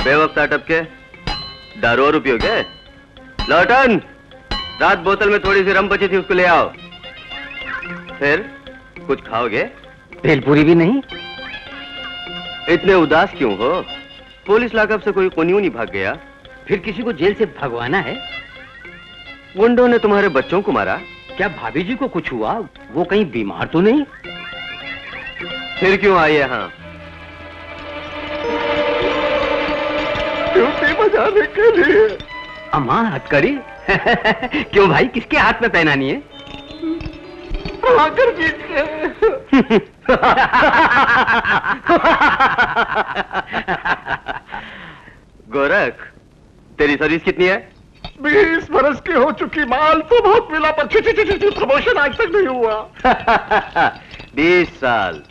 बेवक्त अटप के दारू और पियोगे? लौटन, रात बोतल में थोड़ी सी रम बची थी, उसको ले आओ। फिर कुछ खाओगे? भेलपूरी भी नहीं? इतने उदास क्यों हो? पुलिस लाकअप से कोई कोनियों नहीं भाग गया? फिर किसी को जेल से भगवाना है? गुंडों ने तुम्हारे बच्चों को मारा? क्या भाभी जी को कुछ हुआ? वो कहीं बीमार तो नहीं? फिर क्यों आई यहाँ? ड्यूटी बजाने के लिए। अम्मा हथकड़ी? क्यों भाई, किसके हाथ में पहनानी है? प्रभाकर जी के। गोरख, तेरी सर्विस कितनी है? 20 बरस की हो चुकी, माल तो बहुत मिला पर प्रमोशन आज तक नहीं हुआ। 20 साल।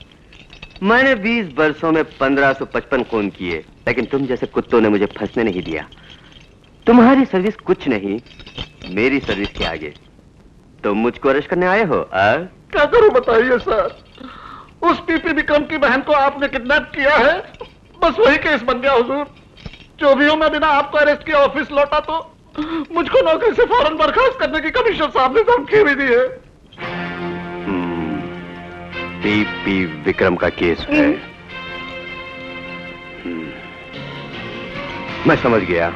मैंने 20 बरसों में 1555 खून किए, लेकिन तुम जैसे कुत्तों ने मुझे फंसने नहीं दिया। तुम्हारी सर्विस कुछ नहीं मेरी सर्विस के आगे। तुम मुझको अरेस्ट करने आए हो? क्या करूं बताइए सर। उस पीपी विक्रम की बहन को आपने किडनैप किया है, बस वही केस बन गया हुजूर। जो भी हो, मैं बिना आपको अरेस्ट किया ऑफिस लौटा तो मुझको नौकरी से फौरन बर्खास्त करने की कमिश्नर साहब ने धमकी भी दी है। पीपी विक्रम का केस है। मैं समझ गया।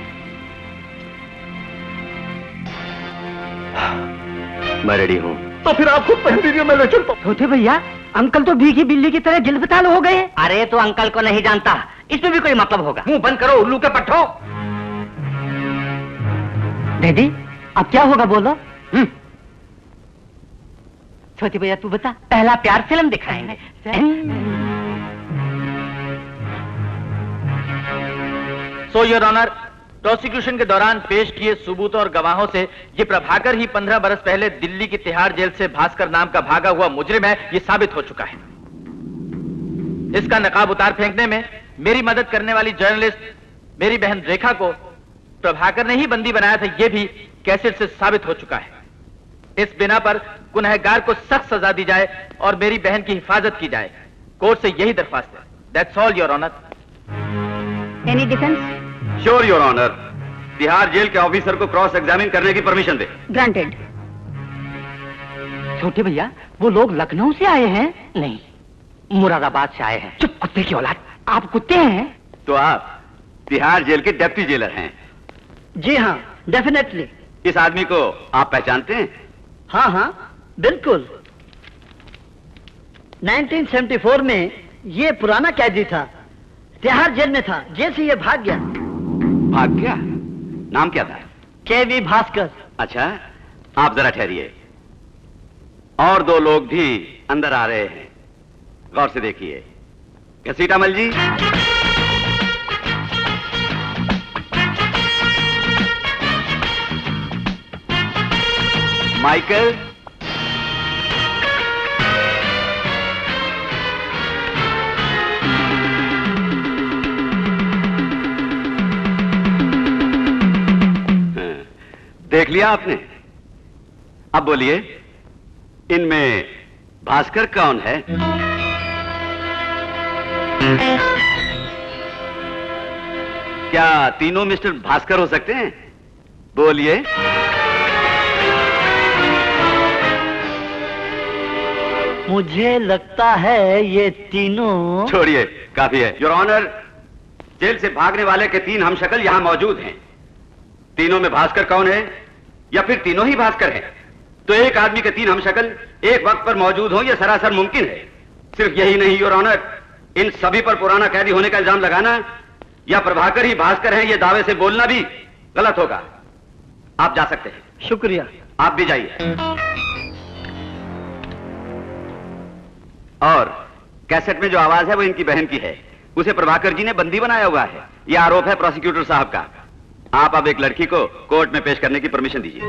मैं रेडी हूँ। तो फिर आप खुद पहन दीजिए, मैं ले चलता हूँ। छोटे भैया, अंकल तो भीगी बिल्ली की तरह गिलबताल हो गए। अरे तो अंकल को नहीं जानता, इसमें भी कोई मतलब होगा। मुंह बंद करो उल्लू के पट्टो। दीदी, अब क्या होगा बोलो? छोटे भैया तू बता। पहला प्यार फिल्म दिखाएंगे। सो योर ऑनर, प्रोसिक्यूशन के दौरान पेश किए सबूतों और गवाहों से ये प्रभाकर ही 15 बरस पहले दिल्ली की तिहाड़ जेल से भास्कर नाम का भागा हुआ मुजरिम है, ये साबित हो चुका है। इसका नकाब उतार फेंकने में मेरी मदद करने वाली जर्नलिस्ट मेरी बहन रेखा को प्रभाकर ने ही बंदी बनाया था, यह भी कैसेट से साबित हो चुका है। इस बिना पर गुनहगार को सख्त सजा दी जाए और मेरी बहन की हिफाजत की जाए। कोर्ट से यही दरख्वास्त है। That's all your honour. Any defence? Sure your honour. Tihar jail के ऑफिसर को क्रॉस एग्जामिन करने की परमिशन दे। ग्रांटेड। छोटे भैया, वो लोग लखनऊ से आए हैं? नहीं, मुरादाबाद से आए हैं। चुप कुत्ते की औलाद, आप कुत्ते हैं? तो आप तिहाड़ जेल के डेप्टी जेलर हैं? जी हाँ, डेफिनेटली। इस आदमी को आप पहचानते हैं? हाँ हाँ, बिल्कुल। 1974 में ये पुराना कैदी था, तिहाड़ जेल में था। जेल से ये भाग गया। भाग गया? नाम क्या था? केवी भास्कर। अच्छा, आप जरा ठहरिए। और 2 लोग भी अंदर आ रहे हैं, गौर से देखिए। घसीटामल जी, माइकल, देख लिया आपने? अब बोलिए, इनमें भास्कर कौन है? क्या तीनों मिस्टर भास्कर हो सकते हैं? बोलिए। मुझे लगता है ये तीनों। छोड़िए, काफी है। योर ऑनर, जेल से भागने वाले के 3 हमशक्ल यहां मौजूद हैं। तीनों में भास्कर कौन है, या फिर तीनों ही भास्कर हैं? तो एक आदमी के 3 हमशक्ल एक वक्त पर मौजूद हो, यह सरासर मुमकिन है। सिर्फ यही नहीं योर ऑनर, इन सभी पर पुराना कैदी होने का इल्जाम लगाना या प्रभाकर ही भास्कर हैं, यह दावे से बोलना भी गलत होगा। आप जा सकते हैं। शुक्रिया। आप भी जाइए। और कैसेट में जो आवाज है वो इनकी बहन की है, उसे प्रभाकर जी ने बंदी बनाया हुआ है। यह आरोप है प्रोसिक्यूटर साहब का। आप अब एक लड़की को कोर्ट में पेश करने की परमिशन दीजिए।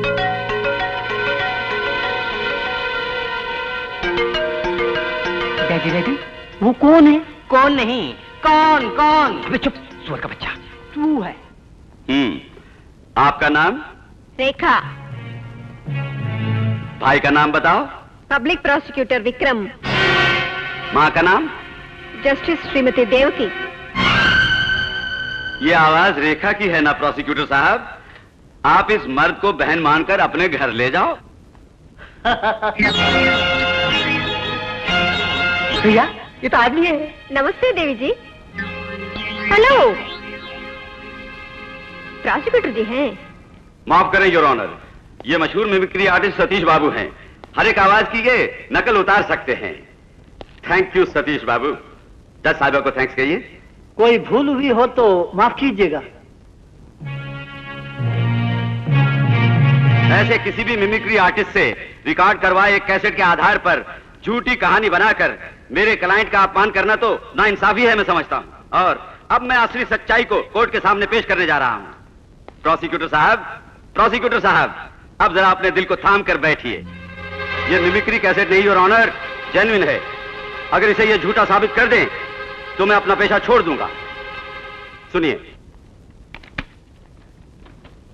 डैडी डैडी, वो कौन है? कौन नहीं, कौन कौन? अबे चुप, सुअर का बच्चा। तू है। आपका नाम? रेखा। भाई का नाम बताओ। Public prosecutor Vikram. माँ का नाम? जस्टिस श्रीमती देवकी। ये आवाज रेखा की है ना प्रोसिक्यूटर साहब? आप इस मर्द को बहन मानकर अपने घर ले जाओ। भैया, ये तो आदमी है। नमस्ते देवी जी। हेलो, प्रोसिक्यूटर जी हैं? माफ करें योर ऑनर, ये मशहूर मिमिक्री आर्टिस्ट सतीश बाबू हैं। हर एक आवाज की ये नकल उतार सकते हैं। थैंक यू सतीश बाबू। जज साहिबा को थैंक्स कहिए। कोई भूल हुई हो तो माफ कीजिएगा। ऐसे किसी भी मिमिक्री आर्टिस्ट से रिकॉर्ड करवाए एक कैसेट के आधार पर झूठी कहानी बनाकर मेरे क्लाइंट का अपमान करना तो नाइंसाफी है, मैं समझता हूं। और अब मैं असली सच्चाई को कोर्ट के सामने पेश करने जा रहा हूं। प्रोसिक्यूटर साहब, अब जरा अपने दिल को थाम कर बैठिए। ये मिमिक्री कैसेट नहीं योर ऑनर, जेन्युइन है। अगर इसे ये झूठा साबित कर दें तो मैं अपना पेशा छोड़ दूंगा। सुनिए।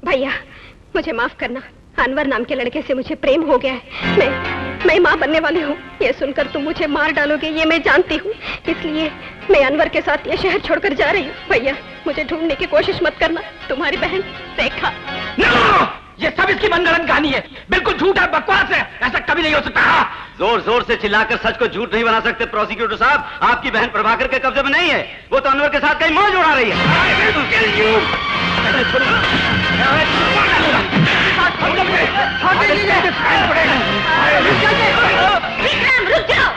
भैया, मुझे माफ करना। अनवर नाम के लड़के से मुझे प्रेम हो गया है। मैं माँ बनने वाली हूँ। ये सुनकर तुम मुझे मार डालोगे ये मैं जानती हूँ, इसलिए मैं अनवर के साथ ये शहर छोड़कर जा रही हूँ। भैया, मुझे ढूंढने की कोशिश मत करना। तुम्हारी बहन रेखा। ये सब इसकी मनगढ़ंत कहानी है, बिल्कुल झूठ है, बकवास है, ऐसा कभी नहीं हो सकता। जोर जोर से चिल्लाकर सच को झूठ नहीं बना सकते प्रोसिक्यूटर साहब। आपकी बहन प्रभाकर के कब्जे में नहीं है, वो तो अनवर के साथ कहीं मौज उड़ा रही है। विक्रम, रुक जाओ।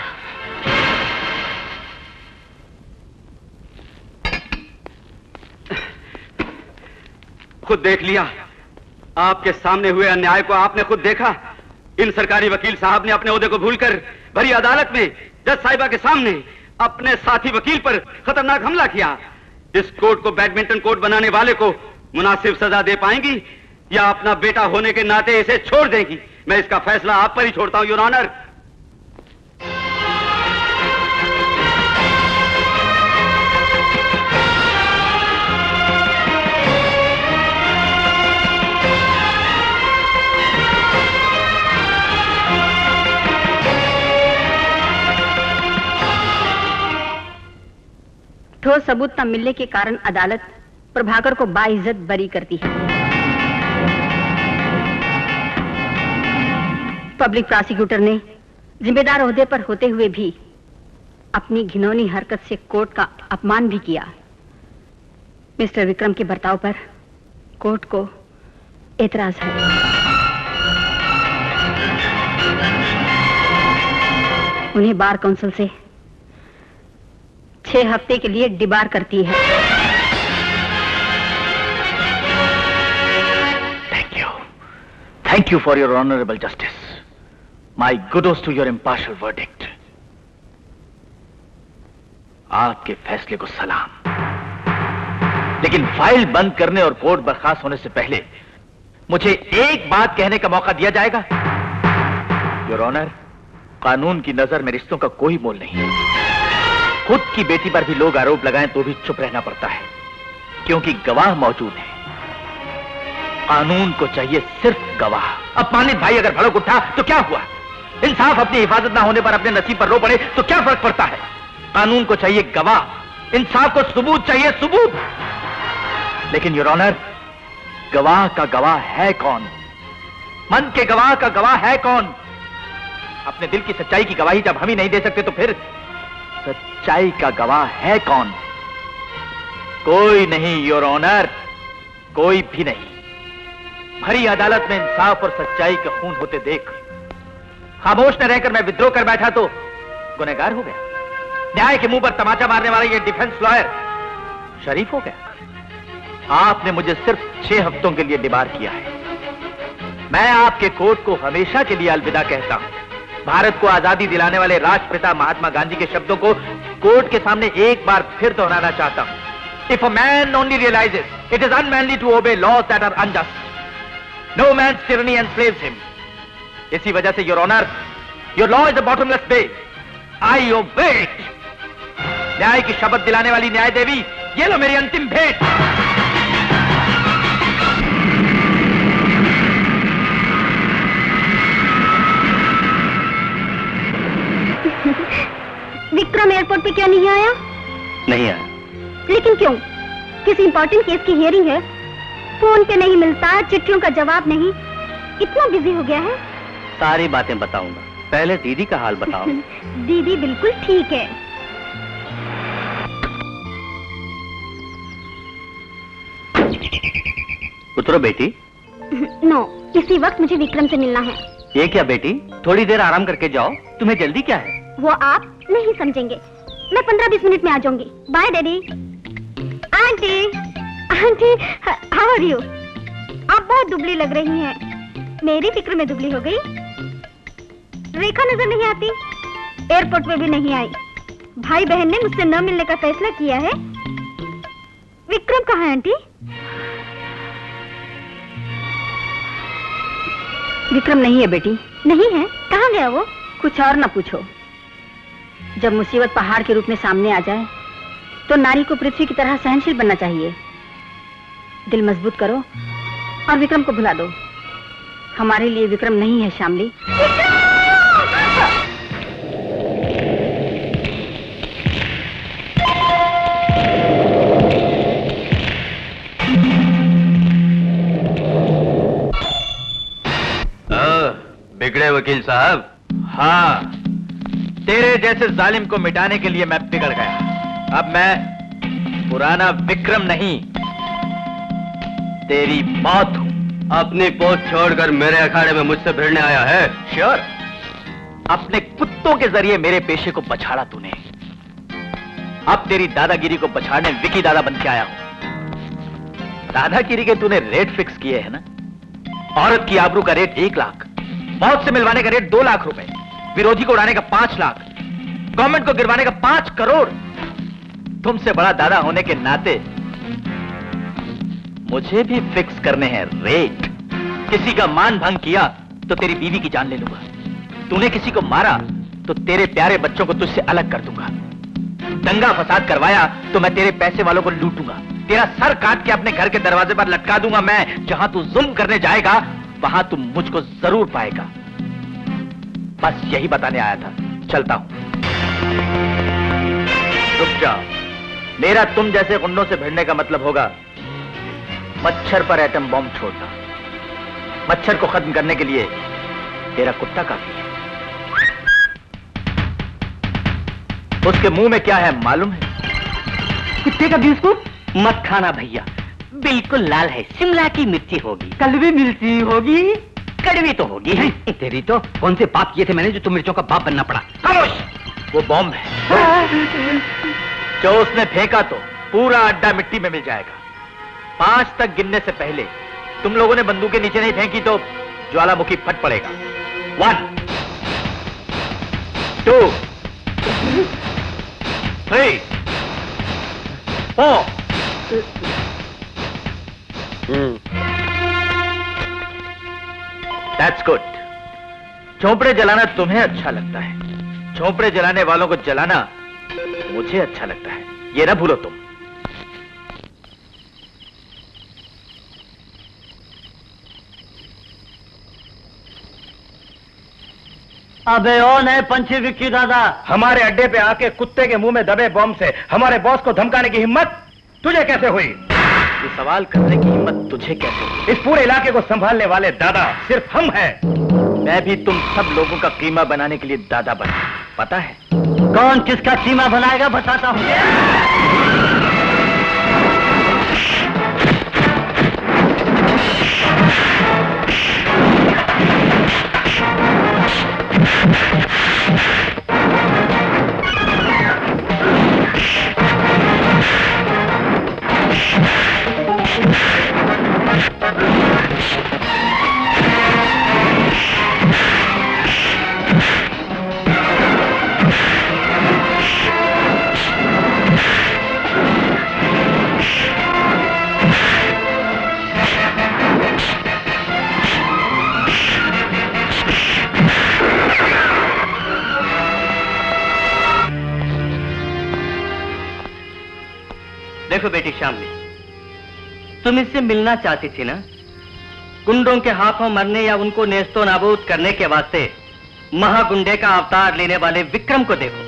खुद देख लिया, आपके सामने हुए अन्याय को आपने खुद देखा। इन सरकारी वकील साहब ने अपने ओहदे को भूलकर भरी अदालत में जज साहिबा के सामने अपने साथी वकील पर खतरनाक हमला किया। इस कोर्ट को बैडमिंटन कोर्ट बनाने वाले को मुनासिब सजा दे पाएंगी या अपना बेटा होने के नाते इसे छोड़ देंगी? मैं इसका फैसला आप पर ही छोड़ता हूं योर ऑनर। ठोस सबूत न मिलने के कारण अदालत प्रभाकर को बाइज्जत बरी करती है। पब्लिक प्रोसिक्यूटर ने जिम्मेदार ओहदे पर होते हुए भी अपनी घिनौनी हरकत से कोर्ट का अपमान भी किया। मिस्टर विक्रम के बर्ताव पर कोर्ट को एतराज है। उन्हें बार काउंसिल से 6 हफ्ते के लिए डिबार करती है। Thank you for your honourable justice. My kudos to your impartial verdict. आपके फैसले को सलाम, लेकिन फाइल बंद करने और कोर्ट बर्खास्त होने से पहले मुझे एक बात कहने का मौका दिया जाएगा? योर ऑनर, कानून की नजर में रिश्तों का कोई मोल नहीं। खुद की बेटी पर भी लोग आरोप लगाएं तो भी चुप रहना पड़ता है, क्योंकि गवाह मौजूद है। कानून को चाहिए सिर्फ गवाह। अपमानित भाई अगर भड़क उठा तो क्या हुआ? इंसाफ अपनी हिफाजत ना होने पर अपने नसीब पर रो पड़े तो क्या फर्क पड़ता है? कानून को चाहिए गवाह, इंसाफ को सबूत चाहिए, सबूत। लेकिन योर ऑनर, गवाह का गवाह है कौन? मन के गवाह का गवाह है कौन? अपने दिल की सच्चाई की गवाही जब हम ही नहीं दे सकते तो फिर सच्चाई का गवाह है कौन? कोई नहीं योर ऑनर, कोई भी नहीं। भरी अदालत में इंसाफ और सच्चाई का खून होते देख खामोश न रहकर मैं विद्रोह कर बैठा तो गुनहगार हो गया। न्याय के मुंह पर तमाचा मारने वाला ये डिफेंस लॉयर शरीफ हो गया। आपने मुझे सिर्फ 6 हफ्तों के लिए डिबार किया है। मैं आपके कोर्ट को हमेशा के लिए अलविदा कहता हूं। भारत को आजादी दिलाने वाले राष्ट्रपिता महात्मा गांधी के शब्दों को कोर्ट के सामने एक बार फिर दोहराना चाहता हूं। If a man only realizes it is unmanly to obey laws that are unjust, no man's tyranny enslaves him. इसी वजह से your honour, your law is a bottomless bell. I obey it. न्याय की शपथ दिलाने वाली न्याय देवी, ये लो मेरी अंतिम भेंट। विक्रम एयरपोर्ट पे क्यों नहीं आया? नहीं आया। लेकिन क्यों? किसी इंपॉर्टेंट केस की हियरिंग है, फोन पे नहीं मिलता, चिट्ठियों का जवाब नहीं, इतना बिजी हो गया है। सारी बातें बताऊंगा, पहले दीदी का हाल बताओ। दीदी बिल्कुल ठीक है। उतरो बेटी। नो, इसी वक्त मुझे विक्रम से मिलना है। ये क्या बेटी, थोड़ी देर आराम करके जाओ, तुम्हें जल्दी क्या है? वो आप नहीं समझेंगे, मैं 15-20 मिनट में आ जाऊंगी। Bye daddy. Aunty, aunty, how are you? आप बहुत दुबली लग रही हैं। मेरी फिक्र में दुबली हो गई। रेखा नजर नहीं आती, एयरपोर्ट पे भी नहीं आई। भाई बहन ने मुझसे न मिलने का फैसला किया है। विक्रम कहाँ है आंटी? विक्रम नहीं है बेटी। नहीं है? कहाँ गया वो? कुछ और ना पूछो। जब मुसीबत पहाड़ के रूप में सामने आ जाए तो नारी को पृथ्वी की तरह सहनशील बनना चाहिए। दिल मजबूत करो और विक्रम को भुला दो। हमारे लिए विक्रम नहीं है श्यामली। बिगड़े वकील साहब। हाँ, तेरे जैसे जालिम को मिटाने के लिए मैं बिगड़ गया। अब मैं पुराना विक्रम नहीं, तेरी मौत हूं। अपनी पोस्ट छोड़कर मेरे अखाड़े में मुझसे भिड़ने आया है? श्योर। अपने कुत्तों के जरिए मेरे पेशे को पछाड़ा तूने। अब तेरी दादागिरी को पछाड़ने विकी दादा बन के आया हूं। दादागिरी के तूने रेट फिक्स किए हैं ना? औरत की आबरू का रेट 1 लाख, मौत से मिलवाने का रेट 2 लाख रुपए, विरोधी को उड़ाने का 5 लाख, गवर्नमेंट को गिरवाने का 5 करोड़। तुमसे बड़ा दादा होने के नाते मुझे भी फिक्स करने हैं रेट। किसी का मान भंग किया तो तेरी बीवी की जान ले लूंगा। तूने किसी को मारा तो तेरे प्यारे बच्चों को तुझसे अलग कर दूंगा। दंगा फसाद करवाया तो मैं तेरे पैसे वालों को लूटूंगा। तेरा सर काट के अपने घर के दरवाजे पर लटका दूंगा मैं। जहां तू जुल्म करने जाएगा वहां तू मुझको जरूर पाएगा। बस यही बताने आया था, चलता हूं। रुक जाओ। मेरा तुम जैसे गुंडों से भिड़ने का मतलब होगा मच्छर पर एटम बॉम्ब छोड़ना। मच्छर को खत्म करने के लिए तेरा कुत्ता काफी है। उसके मुंह में क्या है मालूम है? कुत्ते का बिस्कुट मत खाना भैया, बिल्कुल लाल है। शिमला की मिर्ची होगी, कड़वी मिर्ची होगी, कड़वी तो होगी। तेरी तो कौन से पाप किए थे मैंने जो तुम मिर्चों का बाप बनना पड़ा? खामोश! वो बॉम्ब है। जो उसने फेंका तो पूरा अड्डा मिट्टी में मिल जाएगा। 5 तक गिनने से पहले तुम लोगों ने बंदूकें नीचे नहीं फेंकी तो ज्वालामुखी फट पड़ेगा। 1 2, 3, 4. That's good. झोंपड़े जलाना तुम्हें अच्छा लगता है, झोंपड़े जलाने वालों को जलाना मुझे अच्छा लगता है, ये ना भूलो तुम। अबे कौन है पंछी विक्की दादा? हमारे अड्डे पे आके कुत्ते के मुंह में दबे बॉम्ब से हमारे बॉस को धमकाने की हिम्मत तुझे कैसे हुई? ये सवाल करने की हिम्मत तुझे कैसे हुई? इस पूरे इलाके को संभालने वाले दादा सिर्फ हम हैं। मैं भी तुम सब लोगों का कीमा बनाने के लिए दादा बना, पता है? कौन किसका कीमा बनाएगा बताता हूँ। देखो बेटी शामली, तुम इससे मिलना चाहती थी ना? गुंडों के हाथों मरने या उनको नेस्तो नाबूद करने के वास्ते महागुंडे का अवतार लेने वाले विक्रम को देखो।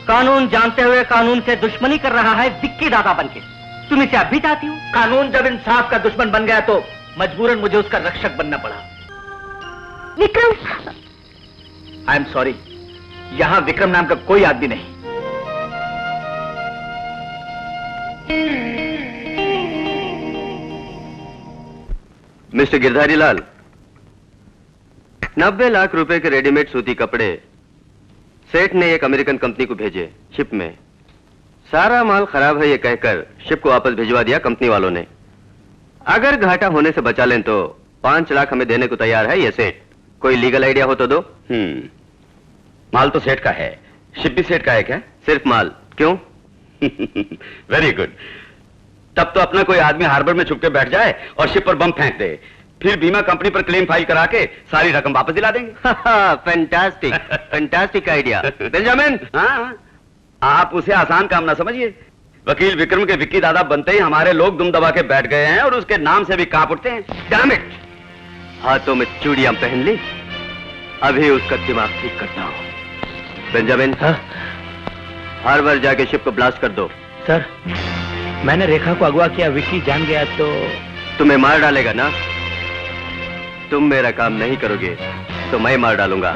कानून जानते हुए कानून से दुश्मनी कर रहा है विक्की दादा बनके। तुम इसे अब भी चाहती हो? कानून जब इंसाफ का दुश्मन बन गया तो मजबूरन मुझे उसका रक्षक बनना पड़ा। विक्रम, आई एम सॉरी, यहां विक्रम नाम का कोई आदमी नहीं। मिस्टर गिरधारी लाल, 90 लाख रुपए के रेडीमेड सूती कपड़े सेठ ने एक अमेरिकन कंपनी को भेजे शिप में। सारा माल खराब है ये कहकर शिप को वापस भिजवा दिया कंपनी वालों ने। अगर घाटा होने से बचा लें तो 5 लाख हमें देने को तैयार है ये सेठ। कोई लीगल आइडिया हो तो दो। माल तो सेठ का है, शिप भी सेठ का है क्या? सिर्फ माल, क्यों? Very good. तब तो अपना कोई आदमी हार्बर में छुप के बैठ जाए और शिप पर बम फेंक दे, फिर बीमा कंपनी पर क्लेम फाइल करा के सारी रकम वापस दिला देंगे। Fantastic, fantastic idea. बेंजामिन, हाँ, आप उसे आसान काम ना समझिए। वकील विक्रम के विक्की दादा बनते ही हमारे लोग दुम दबा के बैठ गए हैं और उसके नाम से भी कांप उठते हैं। Damn it! हाथों में चूड़ियां पहन ली, अभी उसका दिमाग ठीक करता हूं। बेंजामिन, हार्बर जाके शिप को ब्लास्ट कर दो। सर, मैंने रेखा को अगवा किया, विक्की जान गया तो तुम्हें मार डालेगा ना? तुम मेरा काम नहीं करोगे तो मैं मार डालूंगा।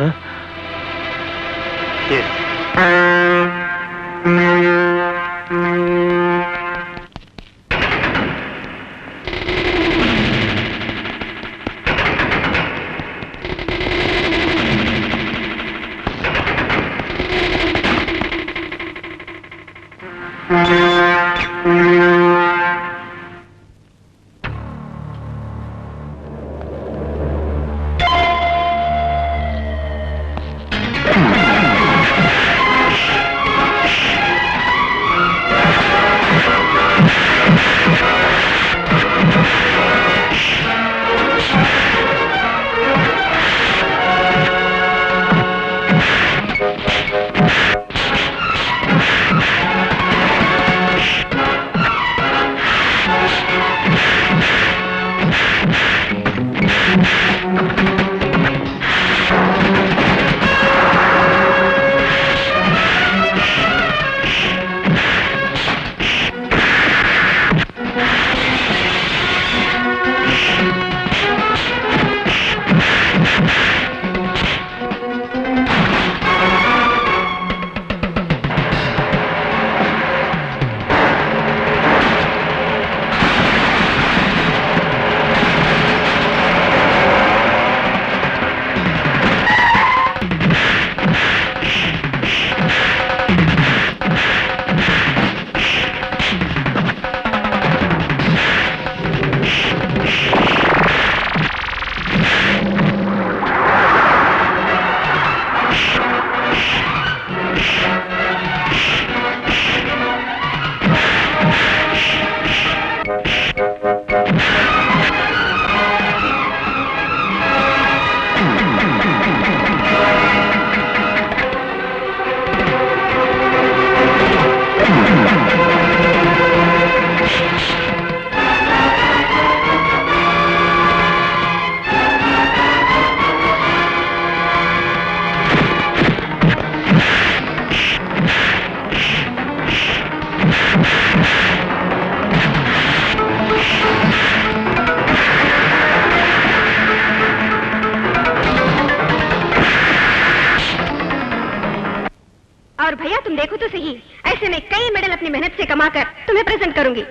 और भैया तुम देखो तो सही, ऐसे में कई मेडल अपनी मेहनत से कमाकर तुम्हें प्रेजेंट करूंगी।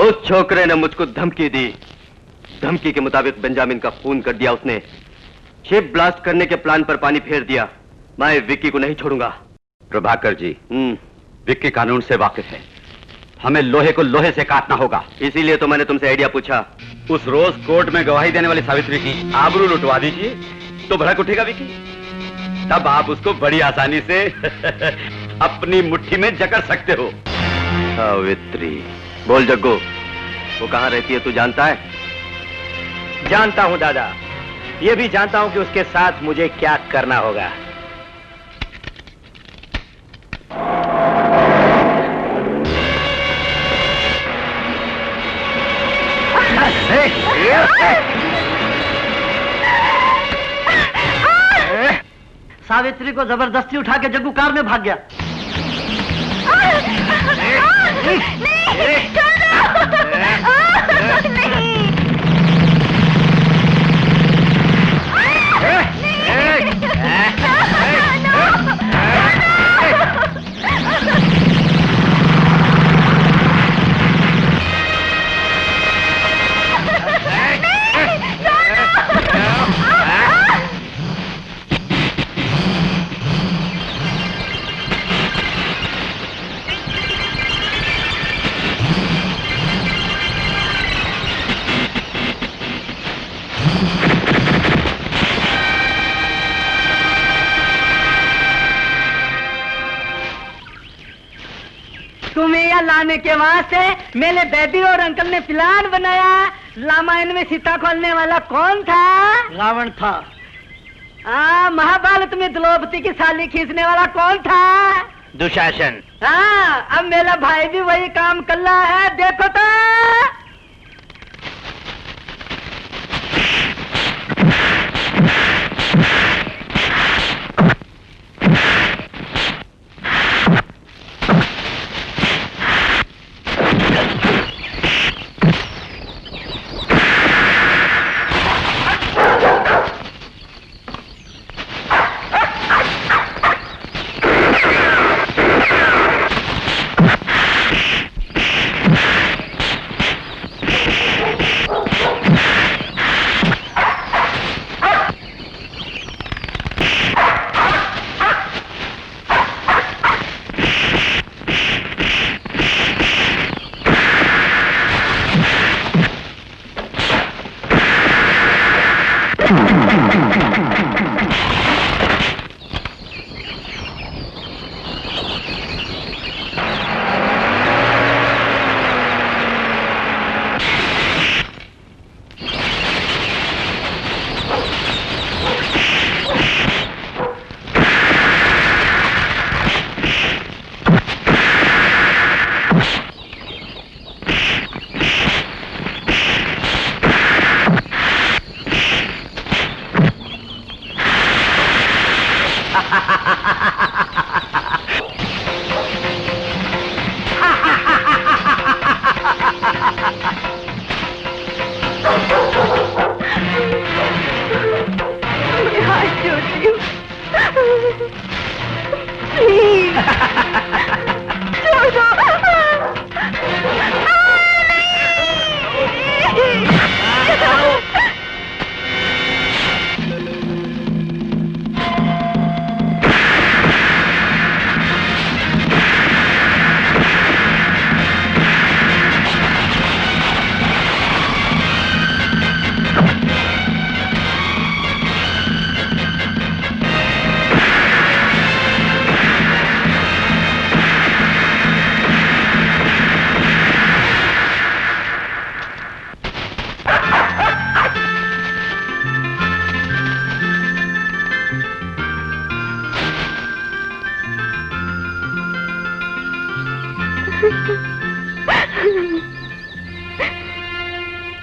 उस छोकरे ने मुझको धमकी दी। धमकी के मुताबिक बेंजामिन का खून कर दिया उसने। शिप ब्लास्ट करने के प्लान पर पानी फेर दिया। मैं विक्की को नहीं छोड़ूंगा। प्रभाकर जी, विक्की कानून से वाकिफ है। हमें लोहे को लोहे से काटना होगा। इसीलिए तो मैंने तुमसे आइडिया पूछा। उस रोज कोर्ट में गवाही देने वाली सावित्री की आबरू लुटवा दीजिए तो भड़क उठेगा विक्की। तब आप उसको बड़ी आसानी से अपनी मुट्ठी में जकड़ सकते हो। सावित्री, बोल जग्गू, वो कहाँ रहती है तू जानता है? जानता हूं दादा, ये भी जानता हूं कि उसके साथ मुझे क्या करना होगा। सावित्री को जबरदस्ती उठा के जग्गू कार में भाग गया। तुम्हें यह लाने के वास्ते मेरे बेबी और अंकल ने प्लान बनाया। रामायण में सीता खोलने वाला कौन था? रावण था। महाभारत में द्रौपदी की साली खींचने वाला कौन था? दुशासन। अब मेरा भाई भी वही काम कर रहा है, देखो तो।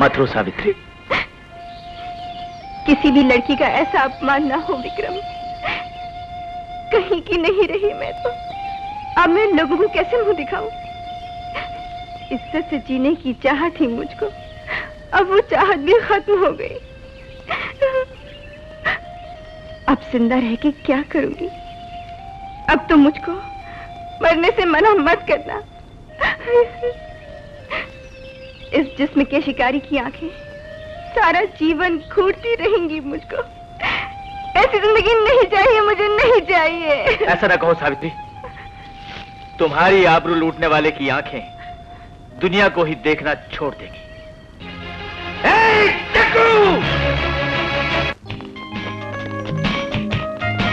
मत रो सावित्री। किसी भी लड़की का ऐसा अपमान ना हो विक्रम। कहीं की नहीं रही मैं तो। अब मैं लोगों को कैसे मुंह दिखाऊं? इज्जत से जीने की चाहत थी मुझको, अब वो चाहत भी खत्म हो गई। अब जिंदा रह के क्या करूंगी? अब तो मुझको मरने से मना मत करना। इस जिस्म के शिकारी की आंखें सारा जीवन घूरती रहेंगी मुझको। ऐसी जिंदगी नहीं चाहिए मुझे, नहीं चाहिए। ऐसा ना कहो सावित्री, तुम्हारी आबरू लूटने वाले की आंखें दुनिया को ही देखना छोड़ देगी।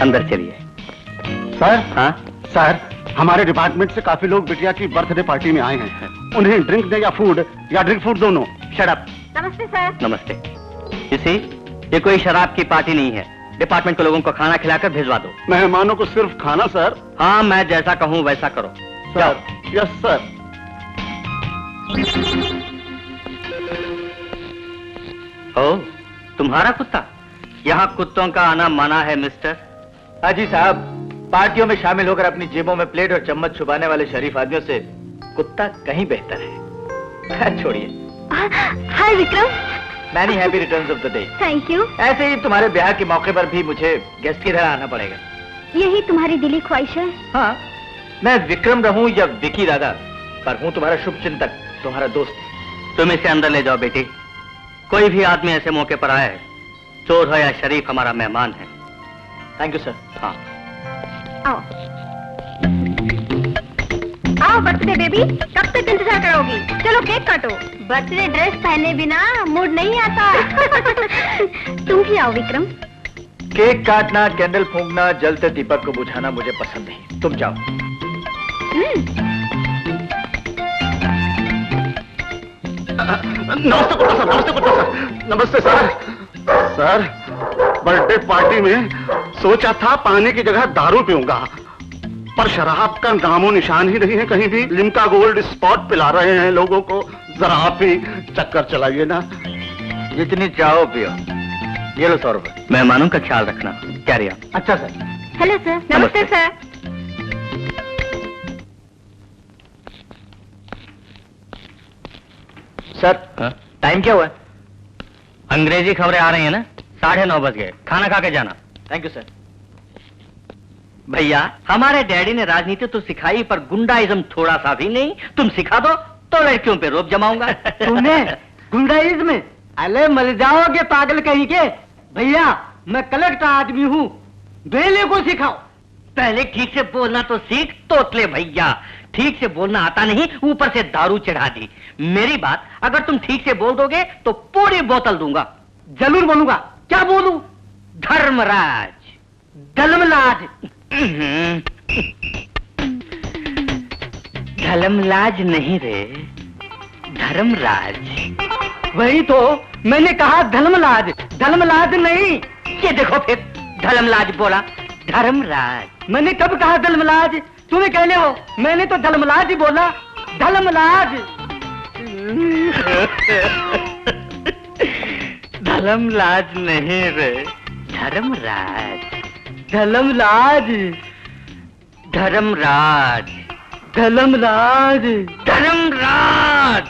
अंदर चलिए। सर, हाँ सर, हमारे डिपार्टमेंट से काफी लोग बिटिया की बर्थडे पार्टी में आए हैं। उन्हें ड्रिंक दें या फूड, या ड्रिंक फूड दोनों। Shut up. नमस्ते सर। नमस्ते। इसी ये कोई शराब की पार्टी नहीं है। डिपार्टमेंट के लोगों को खाना खिलाकर भिजवा दो। मेहमानों को सिर्फ खाना सर। हाँ, मैं जैसा कहूँ वैसा करो। Sir, yes sir. ओ, तुम्हारा कुत्ता? यहाँ कुत्तों का आना माना है मिस्टर। हाजी साहब, पार्टियों में शामिल होकर अपनी जेबों में प्लेट और चम्मच छुपाने वाले शरीफ आदमियों से कुत्ता कहीं बेहतर है। छोड़िए। Hi Vikram. Many happy returns of the day. Thank you. ऐसे ही तुम्हारे ब्याह के मौके पर भी मुझे गेस्ट की तरह आना पड़ेगा। यही तुम्हारी दिली ख्वाहिश है? हाँ, मैं विक्रम रहूं या विकी दादा, पर हूं तुम्हारा शुभ चिंतक, तुम्हारा दोस्त। तुम इसे अंदर ले जाओ बेटी। कोई भी आदमी ऐसे मौके पर आए, चोर हो या शरीफ, हमारा मेहमान है। Thank you sir. हाँ, आओ आओ बर्थडे बेबी, कब तक इंतजार करोगी? चलो केक काटो। बर्थडे ड्रेस पहने बिना मूड नहीं आता। तुम भी आओ विक्रम। केक काटना, कैंडल फूंकना, जलते दीपक को बुझाना मुझे पसंद नहीं। तुम जाओ। नमस्ते गुड्डा सर, नमस्ते गुड्डा सर। नमस्ते सर। सर, बर्थडे पार्टी में सोचा था पानी की जगह दारू पीऊंगा, पर शराब का नामो निशान ही नहीं है कहीं भी। लिम्का गोल्ड स्पॉट पिला रहे हैं लोगों को। जरा आप ही चक्कर चलाइए ना। जितनी चाहो पियो। ये लो 100 रुपए। मेहमानों का ख्याल रखना। Carry on. अच्छा सर। Hello sir. नमस्ते सर। सर, टाइम क्या हुआ है? अंग्रेजी खबरें आ रही है ना? 9:30 बज गए। खाना खा के जाना। Thank you sir. भैया, हमारे डैडी ने राजनीति तो सिखाई, पर गुंडाइज्म थोड़ा सा भी नहीं। तुम सिखा दो तो लड़कियों पे रोब जमाऊंगा। तूने गुंडाइज्म? अरे मर जाओगे पागल कहीं के। भैया, मैं कलेक्टर आदमी हूँ, बेले को सिखाओ। पहले ठीक से बोलना तो सीख तोतले भैया। ठीक से बोलना आता नहीं, ऊपर से दारू चढ़ा दी। मेरी बात अगर तुम ठीक से बोल दोगे तो पूरी बोतल दूंगा। जरूर बोलूंगा। क्या बोलूं? धर्मराज। धर्मराज? धर्मराज नहीं रे, धर्मराज। वही तो मैंने कहा, धर्मराज। धर्मराज नहीं। ये देखो फिर धर्मराज बोला। धर्मराज। मैंने कब कहा धर्मराज? तुम्हें कहने हो, मैंने तो धर्मराज ही बोला। धर्मराज। धर्मराज नहीं रे, धर्मराज। धर्मराज। धर्मराज। धर्मराज। धर्मराज।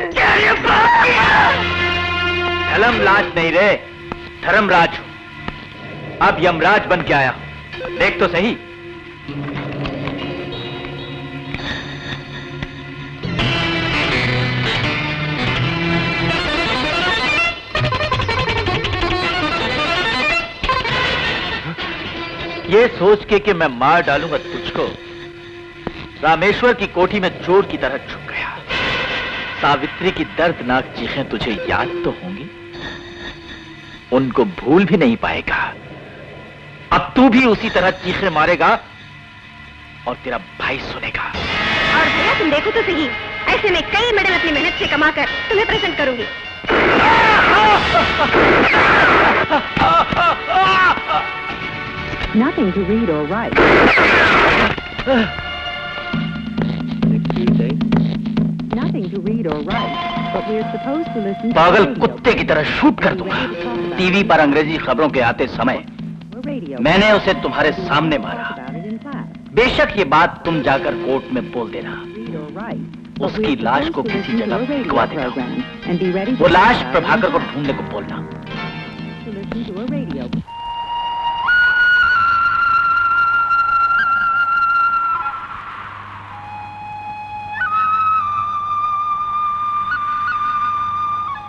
धर्मराज। धर्मराज नहीं रे, धर्मराज हूं। अब यमराज बन के आया हूं। देख तो सही। ये सोच के कि मैं मार डालूंगा तुझको, रामेश्वर की कोठी में चोर की तरह छुप गया। सावित्री की दर्दनाक चीखें तुझे याद तो होंगी, उनको भूल भी नहीं पाएगा। अब तू भी उसी तरह चीखें मारेगा और तेरा भाई सुनेगा। और भैया तुम देखो तो सही, ऐसे में कई मेडल अपनी मेहनत से कमाकर तुम्हें प्रेजेंट करूंगी। Nothing to read or write. Nothing to read or write, but we're supposed to listen to पागल radio. कुत्ते की तरह शूट कर दूंगा। टीवी पर अंग्रेजी खबरों के आते समय मैंने उसे तुम्हारे सामने मारा। बेशक ये बात तुम जाकर कोर्ट में बोल देना। but उसकी we're लाश supposed को to किसी listen to जगह a radio फेंकवा देता हूँ। program and be ready वो to लाश decide प्रभाकर को when ढूंढने को बोलना। to listen to a radio.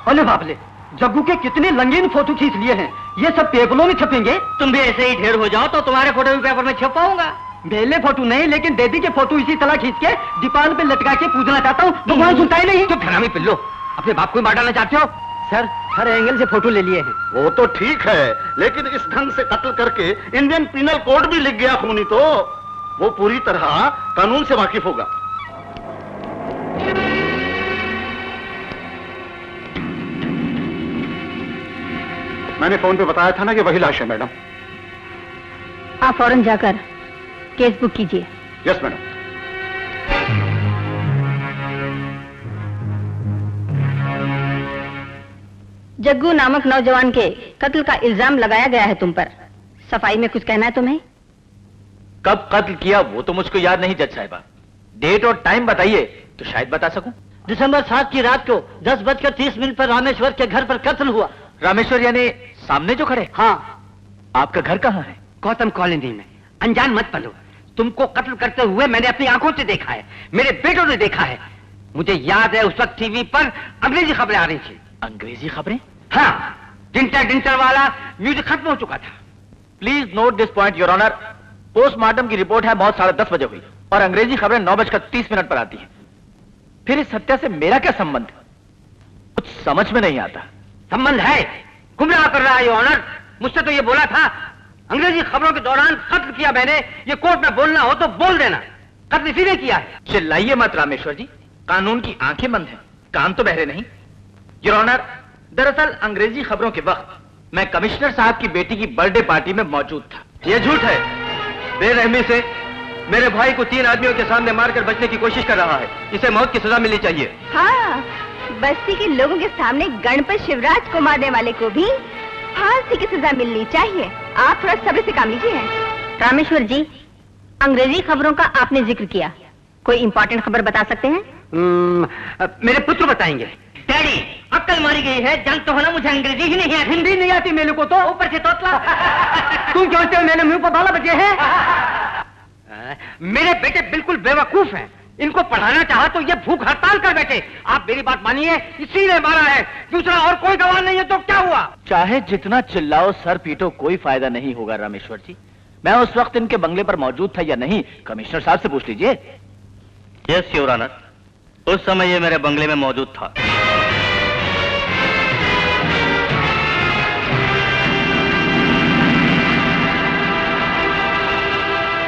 अरे बाप रे, जग्गू के कितने रंगीन फोटो खींच लिए हैं। ये सब पेपरों में छपेंगे। तुम भी ऐसे ही ढेर हो जाओ तो तुम्हारे फोटो भी पेपर में छपाऊंगा। मेले फोटो नहीं, लेकिन दीदी के फोटो इसी तरह खींच के दीपाल पे लटका के पूजना चाहता हूँ। भगवान सुनता ही नहीं। चुप हरामी पिल्लो, अपने बाप को ही मार डालना चाहते हो? सर, हर एंगल से फोटो ले लिए हैं। वो तो ठीक है, लेकिन इस ढंग से कत्ल करके इंडियन पीनल कोड भी लिख गया खूनी तो वो पूरी तरह कानून से वाकिफ होगा। मैंने फोन पे बताया था ना कि वही लाश है मैडम। आप फौरन जाकर केस बुक कीजिए। Yes madam. जग्गू नामक नौजवान के कत्ल का इल्जाम लगाया गया है तुम पर। सफाई में कुछ कहना है तुम्हें? कब कत्ल किया वो तो मुझको याद नहीं जज साहिबा। डेट और टाइम बताइए तो शायद बता सकूं। दिसंबर 7 की रात को 10:30 पर रामेश्वर के घर पर कत्ल हुआ। रामेश्वर यानी सामने जो खड़े? हाँ। आपका घर कहाँ है? गौतम कॉलोनी में। अनजान मत बनो, तुमको कत्ल करते हुए मैंने अपनी आंखों से देखा है, मेरे बेटों ने देखा है। मुझे याद है उस वक्त टीवी पर अंग्रेजी खबरें आ रही थी। अंग्रेजी खबरें? हाँ, डिंटर वाला म्यूजिक खत्म हो चुका था। Please note this point your honour. Postmortem की रिपोर्ट है मौत 10:30 बजे हुई और अंग्रेजी खबरें 9:30 पर आती है। फिर इस हत्या से मेरा क्या संबंध? कुछ समझ में नहीं आता। संबंध है, गुमराह कर रहा है योर ऑनर। मुझसे तो ये बोला था अंग्रेजी खबरों के दौरान कत्ल किया मैंने। ये कोर्ट में बोलना हो तो बोल देना, कत्ल इसी ने किया है। चिल्लाइए मत रामेश्वर जी, कानून की आंखें बंद हैं, कान तो बहरे नहीं। योर ऑनर, दरअसल अंग्रेजी खबरों के वक्त मैं कमिश्नर साहब की बेटी की बर्थडे पार्टी में मौजूद था। ये झूठ है। बेरहमी से मेरे भाई को 3 आदमियों के सामने मारकर बचने की कोशिश कर रहा है। इसे मौत की सजा मिलनी चाहिए। हाँ, बस्ती के लोगों के सामने गणपत शिवराज को मारने वाले को भी फांसी की सजा मिलनी चाहिए। आप थोड़ा सब्र से काम लीजिए। रामेश्वर जी, अंग्रेजी खबरों का आपने जिक्र किया, कोई इंपॉर्टेंट खबर बता सकते हैं? मेरे पुत्र बताएंगे। डैडी, अक्ल मारी गई है, जानते हो ना मुझे अंग्रेजी ही नहीं आती। हिंदी नहीं आती मेरे को तो। ऊपर से तोतला। तुम समझते हो मैंने मुंह पर बाला बचे हैं? मेरे बेटे बिल्कुल बेवकूफ हैं। इनको पढ़ाना चाहा तो ये भूख हड़ताल कर बैठे। आप मेरी बात मानिए, इसी ने मारा है, दूसरा और कोई गवाह नहीं है। तो क्या हुआ? चाहे जितना चिल्लाओ सर पीटो, कोई फायदा नहीं होगा रामेश्वर जी। मैं उस वक्त इनके बंगले पर मौजूद था या नहीं, कमिश्नर साहब से पूछ लीजिए। यस योर ऑनर, उस समय ये मेरे बंगले में मौजूद था।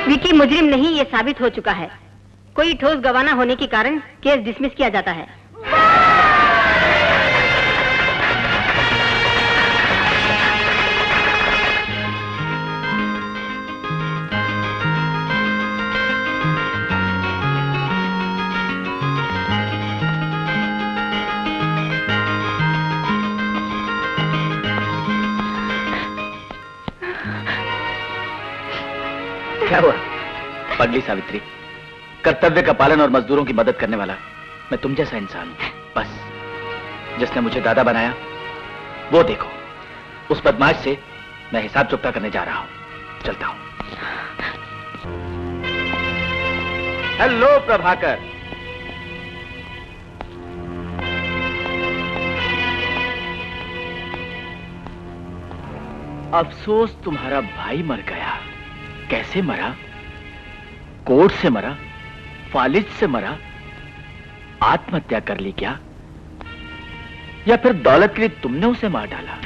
विकी मुजरिम नहीं, ये साबित हो चुका है। कोई ठोस गवाह न होने के कारण केस डिसमिस किया जाता है। क्या हुआ? पगली सावित्री, कर्तव्य का पालन और मजदूरों की मदद करने वाला मैं तुम जैसा इंसान हूं। बस जिसने मुझे दादा बनाया वो देखो, उस बदमाश से मैं हिसाब चुकता करने जा रहा हूं। चलता हूं। हेलो प्रभाकर। अफसोस तुम्हारा भाई मर गया। कैसे मरा? कोर्ट से मरा? फालिज से मरा? आत्महत्या कर ली क्या? या फिर दौलत के लिए तुमने उसे मार डाला?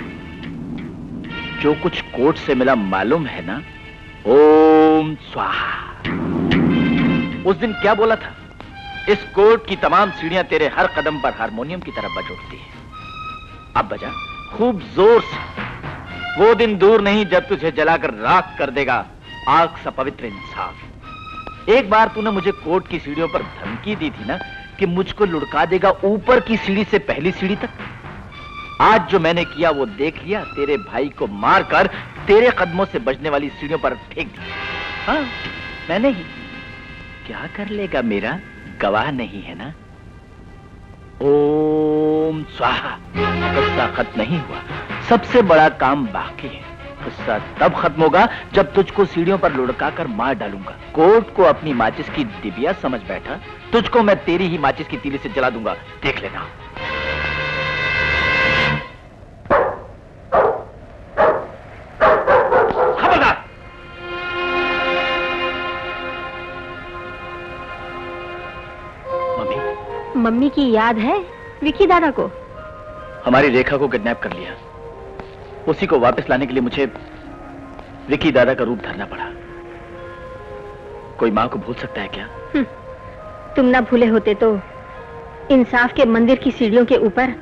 जो कुछ कोर्ट से मिला मालूम है ना? ओम स्वाहा। उस दिन क्या बोला था? इस कोर्ट की तमाम सीढ़ियां तेरे हर कदम पर हारमोनियम की तरफ बज उठती है। अब बजा खूब जोर से। वो दिन दूर नहीं जब तुझे जलाकर राख कर देगा आग सा पवित्र इंसाफ। एक बार तूने मुझे कोर्ट की सीढ़ियों पर धमकी दी थी ना कि मुझको लुढ़का देगा ऊपर की सीढ़ी से पहली सीढ़ी तक। आज जो मैंने किया वो देख लिया। तेरे भाई को मारकर तेरे कदमों से बजने वाली सीढ़ियों पर फेंक दिया। हाँ, मैंने ही। क्या कर लेगा मेरा? गवाह नहीं है ना? ओम स्वाहा। गुस्सा खत्म नहीं हुआ, सबसे बड़ा काम बाकी है। गुस्सा तब खत्म होगा जब तुझको सीढ़ियों पर लुढ़का कर मार डालूंगा। कोर्ट को अपनी माचिस की डिबिया समझ बैठा, तुझको मैं तेरी ही माचिस की तीली से जला दूंगा, देख लेना। खबरदार। मम्मी, मम्मी की याद है विकी दादा को? हमारी रेखा को किडनैप कर लिया। उसी को वापस लाने के लिए मुझे विकी दादा का रूप धरना पड़ा। कोई मां को भूल सकता है क्या? तुम ना भूले होते तो इंसाफ के मंदिर की सीढ़ियों के ऊपर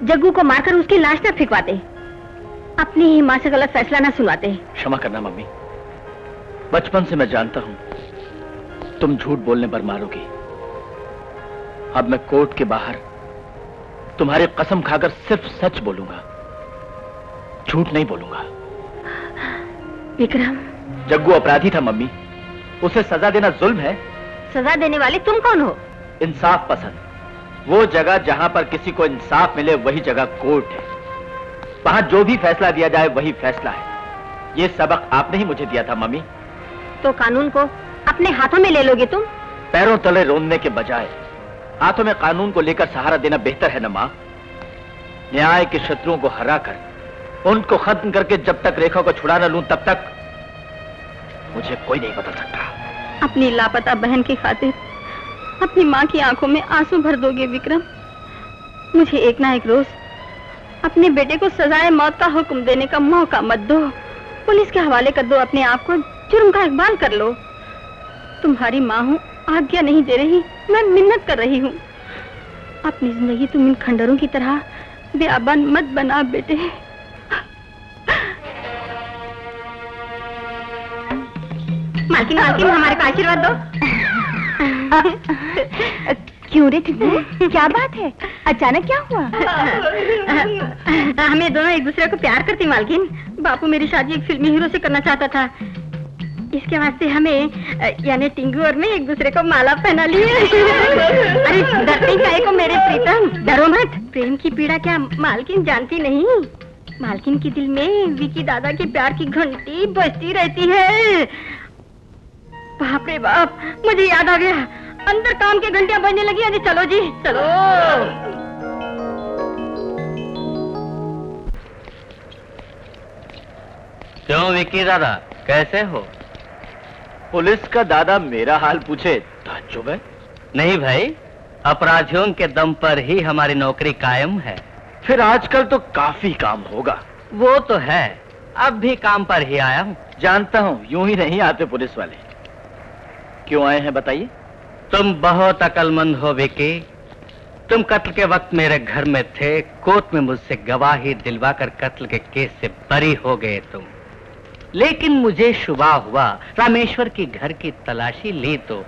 जग्गू को मारकर उसकी लाश न फेंकवाते, अपनी ही मां से गलत फैसला न सुनवाते। क्षमा करना मम्मी, बचपन से मैं जानता हूं तुम झूठ बोलने पर मारोगी। अब मैं कोर्ट के बाहर तुम्हारी कसम खाकर सिर्फ सच बोलूंगा, झूठ नहीं बोलूंगा। विक्रम, जग्गू अपराधी था मम्मी, उसे सजा देना जुल्म है। सजा देने वाले तुम कौन हो? इंसाफ पसंद। वो जगह जहां पर किसी को इंसाफ मिले वही जगह कोर्ट है। वहां जो भी फैसला दिया जाए वही फैसला है। ये सबक आपने ही मुझे दिया था मम्मी। तो कानून को अपने हाथों में ले लोगे तुम? पैरों तले रोंदने के बजाय हाथों में कानून को लेकर सहारा देना बेहतर है ना मां। न्याय के शत्रुओं को हराकर उनको खत्म करके जब तक रेखा को छुड़ा न लूं तब तक मुझे कोई नहीं बदल सकता। अपनी लापता बहन की खातिर अपनी माँ की आंखों में आंसू भर दोगे विक्रम? मुझे एक ना एक रोज अपने बेटे को सजाए मौत का हुक्म देने का मौका मत दो। पुलिस के हवाले कर दो अपने आप को, जुर्म का इकबाल कर लो। तुम्हारी माँ हूँ, आज्ञा नहीं दे रही, मैं मिन्नत कर रही हूँ। अपनी जिंदगी तुम इन खंडरों की तरह बेआबान मत बना बेटे। मालकिन मालकिन हमारे को आशीर्वाद दो। क्यों रे टिकू, क्या बात है? अचानक क्या हुआ? हमें दोनों एक दूसरे को प्यार करती मालकिन। बापू मेरी शादी एक फिल्मी हीरो से करना चाहता था, इसके वास्ते हमें यानी टिंगू और मैं एक दूसरे को माला पहना लिए। अरे डरते काहे को मेरे प्रीतम, डरो मत। प्रेम की पीड़ा क्या मालकिन जानती नहीं? मालकिन के दिल में विकी दादा के प्यार की घंटी बजती रहती है। बाप रे बाप, मुझे याद आ गया, अंदर काम की घंटियां बजने लगी। अरे चलो जी चलो। क्यों विकी दादा, कैसे हो? पुलिस का दादा मेरा हाल पूछे ताज्जुब है? नहीं भाई, अपराधियों के दम पर ही हमारी नौकरी कायम है। फिर आजकल तो काफी काम होगा। वो तो है, अब भी काम पर ही आया हूँ। जानता हूँ, यूं ही नहीं आते पुलिस वाले। क्यों आए हैं बताइए? तुम बहुत अक्लमंद हो विकी। तुम कत्ल के वक्त मेरे घर में थे, कोर्ट में मुझसे गवाही दिलवाकर कत्ल के केस से बरी हो गए तुम। लेकिन मुझे शुबा हुआ, रामेश्वर की घर की तलाशी ली तो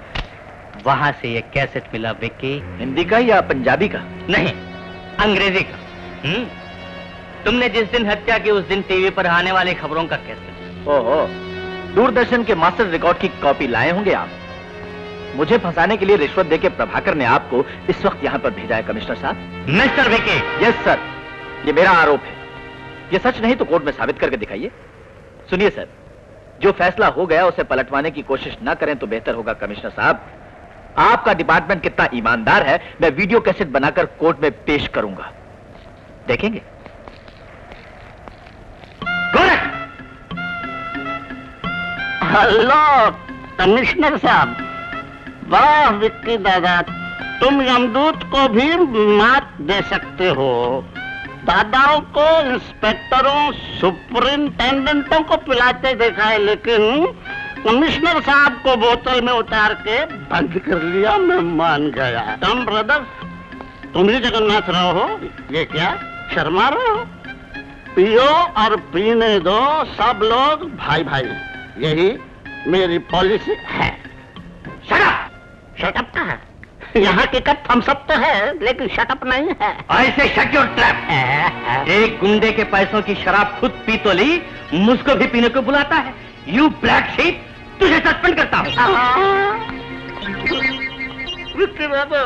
वहां से ये कैसेट मिला विकी। हिंदी का या पंजाबी का? नहीं, अंग्रेजी का। तुमने जिस दिन हत्या की उस दिन टीवी पर आने वाली खबरों का कैसेट। ओहो, दूरदर्शन के मास्टर रिकॉर्ड की कॉपी लाए होंगे आप। मुझे फंसाने के लिए रिश्वत देके प्रभाकर ने आपको इस वक्त यहाँ पर भेजा है कमिश्नर साहब। मिस्टर विकी। यस सर, ये मेरा आरोप है। ये सच नहीं तो कोर्ट में साबित करके दिखाइए। सुनिए सर, जो फैसला हो गया उसे पलटवाने की कोशिश ना करें तो बेहतर होगा कमिश्नर साहब। आपका डिपार्टमेंट कितना ईमानदार है मैं वीडियो कैसेट बनाकर कोर्ट में पेश करूंगा, देखेंगे? हेलो कमिश्नर साहब। वाह विक्की दादा, तुम यमदूत को भी मात दे सकते हो। दादाओं को इंस्पेक्टरों सुपरिंटेंडेंटों को पिलाते देखा है, लेकिन कमिश्नर साहब को बोतल में उतार के बंद कर लिया। मैं मान गया। तुम ब्रदर, तुम ही जगन्नाथ राव हो, ये क्या शर्मा रहे हो? पियो और पीने दो सब लोग भाई भाई, यही मेरी पॉलिसी है। शटअप का है यहाँ के कप हम सब तो है, लेकिन शटअप नहीं है। ऐसे शट योर ट्रैप। एक गुंडे के पैसों की शराब खुद पी तो ली, मुझको भी पीने को बुलाता है। यू ब्लैक शीप, तुझे सस्पेंड करता हूँ। विक्की दादा,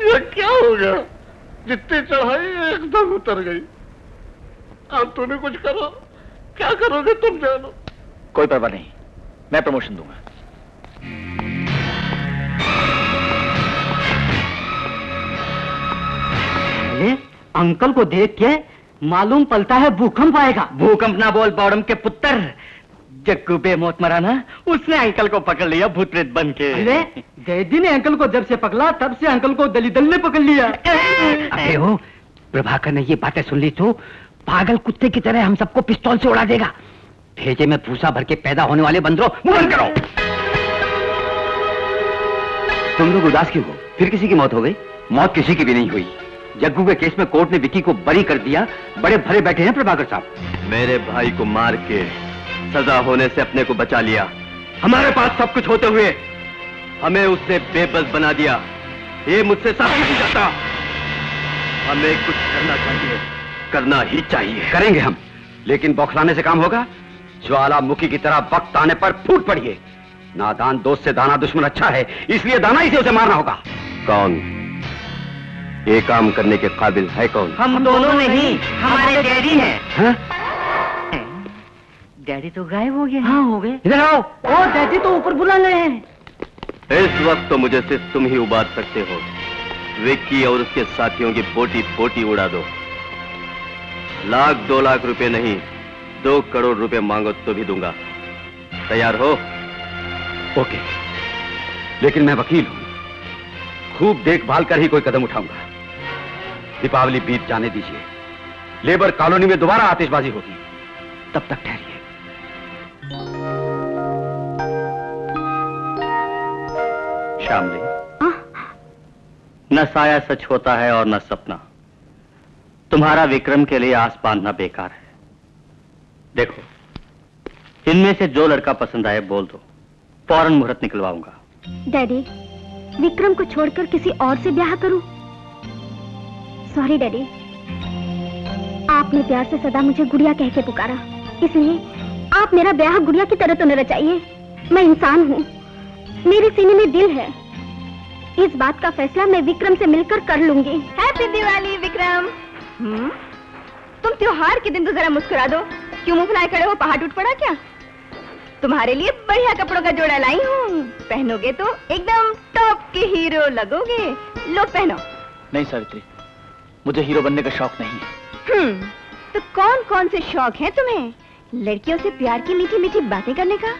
ये क्या हो गया? जितनी चढ़ाई एकदम उतर गई। अब तुम्हें कुछ करो, क्या करोगे तुम जानो। कोई परवाह नहीं, मैं प्रमोशन दूंगा। अंकल को देख के मालूम पड़ता है भूकंप आएगा। भूकंप ना बोल बौड़म के पुत्र, जग्गू बेमौत मरा ना, उसने अंकल को पकड़ लिया भूत प्रेत बन के। अरे डैडी ने अंकल को जब से पकड़ा तब से अंकल को दलिदल ने पकड़ लिया। अबे हो, प्रभाकर ने ये बातें सुन ली तो पागल कुत्ते की तरह हम सबको पिस्तौल से उड़ा देगा। भेजे में भूसा भर के पैदा होने वाले बंदरों, मुंह बंद करो। तुम लोग उदास क्यों हो? फिर किसी की मौत हो गई? मौत किसी की भी नहीं हुई। जग्गू के केस में कोर्ट ने विकी को बरी कर दिया। बड़े भरे बैठे हैं प्रभाकर साहब। मेरे भाई को मार के सजा होने से अपने को बचा लिया। हमारे पास सब कुछ होते हुए हमें उससे बेबस बना दिया। ये मुझसे सब नहीं जाता। हमें कुछ करना चाहिए, करना ही चाहिए। करेंगे हम, लेकिन बौखलाने से काम होगा? ज्वालामुखी की तरह वक्त आने पर फूट पड़िए। नादान दोस्त से दाना दुश्मन अच्छा है, इसलिए दाना से उसे मारना होगा। कौन ये काम करने के काबिल है? कौन? हम दोनों नहीं, हमारे डैडी हैं। हाँ? डैडी तो गायब हो गए। हाँ हो गए। इधर आओ। ओ डैडी तो ऊपर बुला रहे हैं। इस वक्त तो मुझे सिर्फ तुम ही उबार सकते हो। विक्की और उसके साथियों की बोटी बोटी उड़ा दो। 1,00,000 2 लाख रुपए नहीं, 2 करोड़ रुपए मांगो तो भी दूंगा। तैयार हो? ओके, लेकिन मैं वकील हूं, खूब देखभाल कर ही कोई कदम उठाऊंगा। दीपावली बीत जाने दीजिए, लेबर कॉलोनी में दोबारा आतिशबाजी होगी, तब तक ठहरिए। श्यामली, न साया सच होता है और न सपना। तुम्हारा विक्रम के लिए आस बांधना बेकार है। देखो, इनमें से जो लड़का पसंद आए बोल दो, फौरन मुहूर्त निकलवाऊंगा। डैडी, विक्रम को छोड़कर किसी और से ब्याह करूं? सॉरी डैडी, आपने प्यार से सदा मुझे गुड़िया कह के पुकारा, इसलिए आप मेरा ब्याह गुड़िया की तरह तो न रचाइए। मैं इंसान हूँ, मेरे सीने में दिल है। इस बात का फैसला मैं विक्रम से मिलकर कर लूंगी। हैप्पी दिवाली विक्रम। तुम त्योहार के दिन तो जरा मुस्कुरा दो। क्यों मुंह फुलाए खड़े हो? पहाड़ टूट पड़ा क्या? तुम्हारे लिए बढ़िया कपड़ों का जोड़ा लाई हूँ, पहनोगे तो एकदम टॉप के हीरो लगोगे। लो पहनो। नहीं सावित्री, मुझे हीरो बनने का शौक नहीं है। तो कौन कौन से शौक हैं तुम्हें? लड़कियों से प्यार की मीठी मीठी बातें करने का,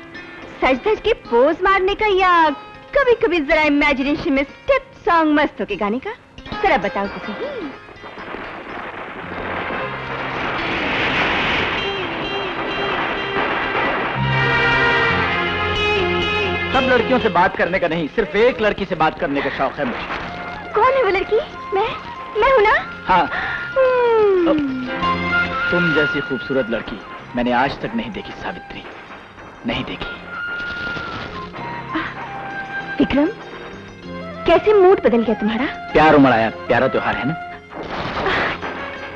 सज धज के पोज मारने का, या कभी कभी जरा इमेजिनेशन में स्टेप सॉन्ग मस्त होके गाने का? जरा बताओ तो सही। सब लड़कियों से बात करने का नहीं, सिर्फ एक लड़की से बात करने का शौक है मुझे। कौन है वो लड़की? मैं हूं ना? हाँ। तुम जैसी खूबसूरत लड़की मैंने आज तक नहीं देखी सावित्री, नहीं देखी। विक्रम, कैसे मूड बदल गया तुम्हारा? प्यार उमड़ आया, प्यारा त्योहार है ना।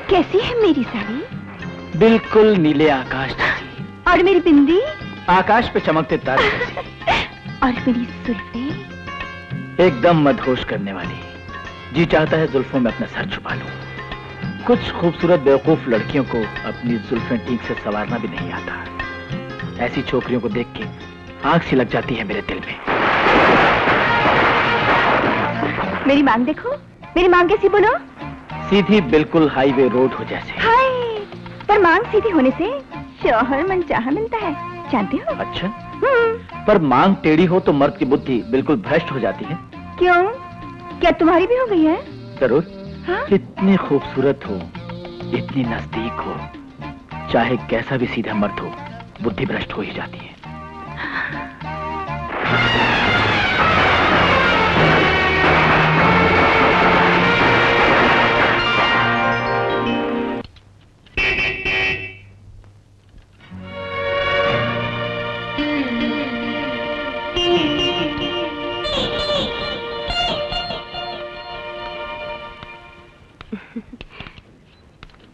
कैसी है मेरी साड़ी? बिल्कुल नीले आकाश जैसी। और मेरी बिंदी? आकाश पे चमकते तारे जैसी। और मेरी जुल्फें? एकदम मदहोश करने वाली। जी चाहता है जुल्फों में अपना सर छुपा लूं। कुछ खूबसूरत बेवकूफ लड़कियों को अपनी जुल्फें ठीक से संवारना भी नहीं आता। ऐसी छोकरियों को देख के आंख सी लग जाती है मेरे दिल में। मेरी मांग देखो, मेरी मांग कैसी बोलो? सीधी, बिल्कुल हाईवे रोड हो जैसे। हाय, पर मांग सीधी होने से शौहर मनचाहा मिलता है, जानते हो? अच्छा, पर मांग टेढ़ी हो तो मर्द की बुद्धि बिल्कुल भ्रष्ट हो जाती है। क्यों? क्या तुम्हारी भी हो गई है? जरूर। हाँ? इतनी खूबसूरत हो, इतनी नजदीक हो, चाहे कैसा भी सीधा मर्द हो, बुद्धि भ्रष्ट हो ही जाती है।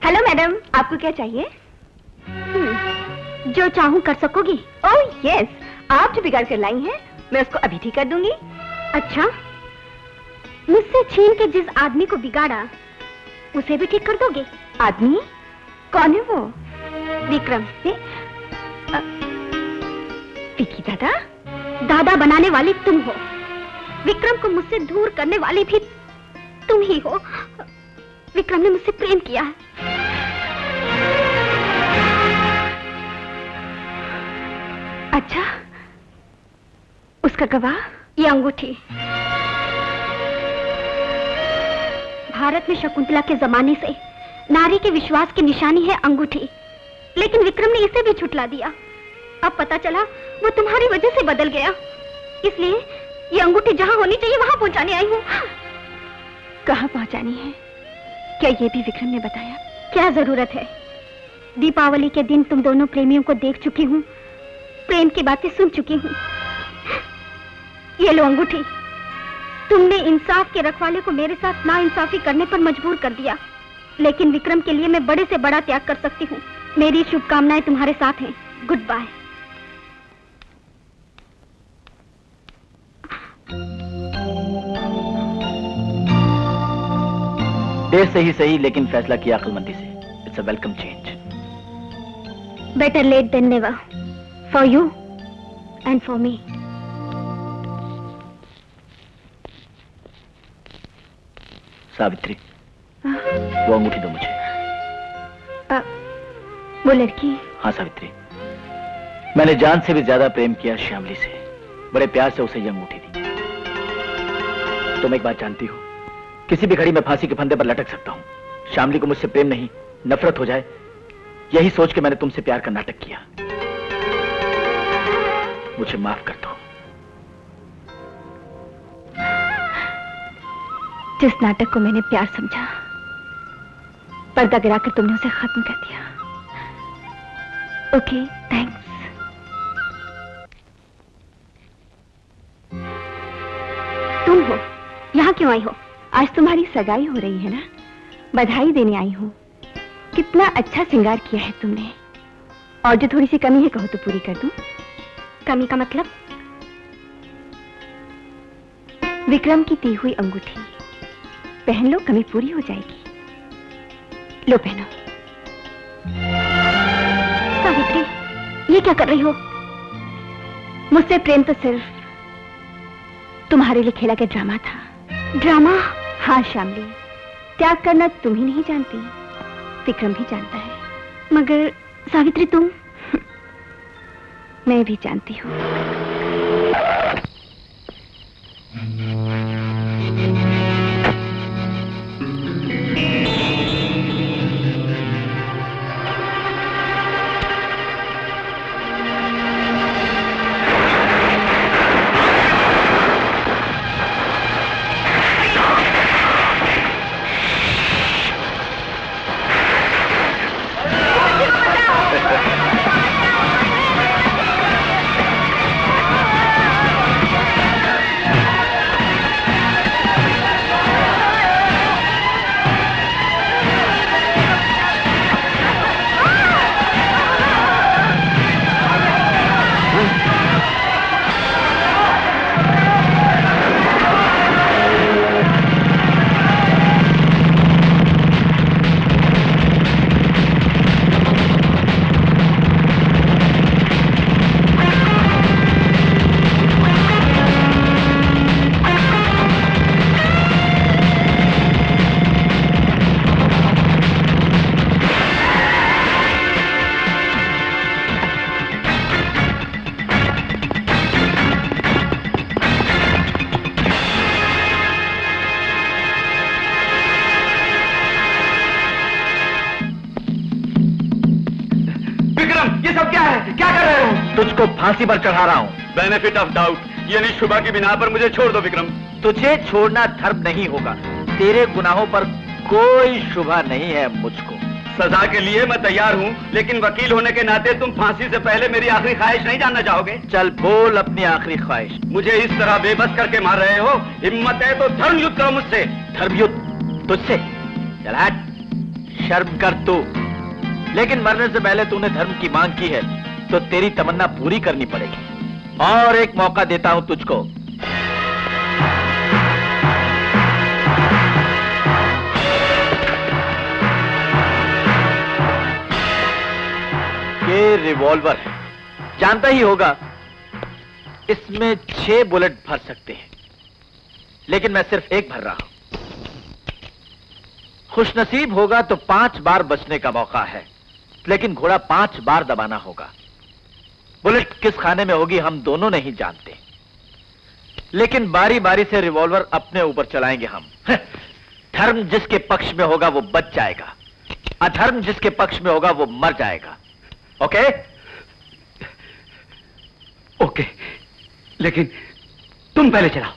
हेलो मैडम, आपको क्या चाहिए? जो चाहूँ कर सकोगी? ओह यस, आप जो बिगाड़ कर लाई हैं, मैं उसको अभी ठीक कर दूंगी। अच्छा, मुझसे छीन के जिस आदमी को बिगाड़ा उसे भी ठीक कर दोगे? आदमी कौन है वो? विक्रम। विकी दादा? दादा बनाने वाली तुम हो, विक्रम को मुझसे दूर करने वाली भी तुम ही हो। विक्रम ने मुझसे प्रेम किया है। अच्छा, उसका गवाह? ये अंगूठी। भारत में शकुंतला के जमाने से नारी के विश्वास की निशानी है अंगूठी, लेकिन विक्रम ने इसे भी छुटला दिया। अब पता चला वो तुम्हारी वजह से बदल गया, इसलिए ये अंगूठी जहाँ होनी चाहिए वहाँ पहुँचाने आई हूँ। कहाँ पहुँचानी है? क्या ये भी विक्रम ने बताया? क्या जरूरत है? दीपावली के दिन तुम दोनों प्रेमियों को देख चुकी हूँ, प्रेम की बातें सुन चुकी हूँ। ये लो अंगूठी। तुमने इंसाफ के रखवाले को मेरे साथ नाइंसाफी करने पर मजबूर कर दिया, लेकिन विक्रम के लिए मैं बड़े से बड़ा त्याग कर सकती हूँ। मेरी शुभकामनाएं तुम्हारे साथ हैं। Good bye. देर से ही सही, लेकिन फैसला किया अक्लमंदी से। It's a welcome change. Better late than never, for you and for me. Savitri, वो अंगूठी दो मुझे। वो लड़की? हाँ सावित्री, मैंने जान से भी ज्यादा प्रेम किया श्यामली से। बड़े प्यार से उसे ये अंगूठी दी। तुम एक बात जानती हो, किसी भी घड़ी में फांसी के फंदे पर लटक सकता हूं। श्यामली को मुझसे प्रेम नहीं, नफरत हो जाए, यही सोच के मैंने तुमसे प्यार का नाटक किया। मुझे माफ कर दो। जिस नाटक को मैंने प्यार समझा, पर्दा गिराकर तुमने उसे खत्म कर दिया। Okay, thanks. तुम हो? यहाँ क्यों आई हो? आज तुम्हारी सगाई हो रही है ना, बधाई देने आई हूँ। कितना अच्छा श्रृंगार किया है तुमने, और जो थोड़ी सी कमी है कहो तो पूरी कर दूं। कमी का मतलब? विक्रम की दी हुई अंगूठी पहन लो, कमी पूरी हो जाएगी। लो पहनो। सावित्री, ये क्या कर रही हो? मुझसे प्रेम तो सिर्फ तुम्हारे लिए खेला गया ड्रामा था। ड्रामा? हाँ श्यामली, त्याग करना तुम ही नहीं जानती, विक्रम भी जानता है। मगर सावित्री तुम? मैं भी जानती हूँ। तुझको फांसी पर चढ़ा रहा हूँ। बेनिफिट ऑफ डाउट, यानी शुभा की बिना पर मुझे छोड़ दो विक्रम। तुझे छोड़ना धर्म नहीं होगा। तेरे गुनाहों पर कोई शुभा नहीं है मुझको। सजा के लिए मैं तैयार हूँ, लेकिन वकील होने के नाते तुम फांसी से पहले मेरी आखिरी ख्वाहिश नहीं जानना चाहोगे? चल बोल अपनी आखिरी ख्वाहिश। मुझे इस तरह बेबस करके मार रहे हो, हिम्मत है तो धर्म युद्ध करो मुझसे। धर्म युद्ध तुझसे? चल हट, शर्म कर तू। लेकिन मरने से पहले तूने धर्म की मांग की है, तो तेरी तमन्ना पूरी करनी पड़ेगी। और एक मौका देता हूं तुझको। ये रिवॉल्वर है, जानता ही होगा इसमें 6 बुलेट भर सकते हैं, लेकिन मैं सिर्फ 1 भर रहा हूं। खुशनसीब होगा तो 5 बार बचने का मौका है, लेकिन घोड़ा 5 बार दबाना होगा। बुलेट किस खाने में होगी हम दोनों नहीं जानते, लेकिन बारी बारी से रिवॉल्वर अपने ऊपर चलाएंगे हम। धर्म जिसके पक्ष में होगा वो बच जाएगा, अधर्म जिसके पक्ष में होगा वो मर जाएगा। ओके? ओके, लेकिन तुम पहले चलाओ।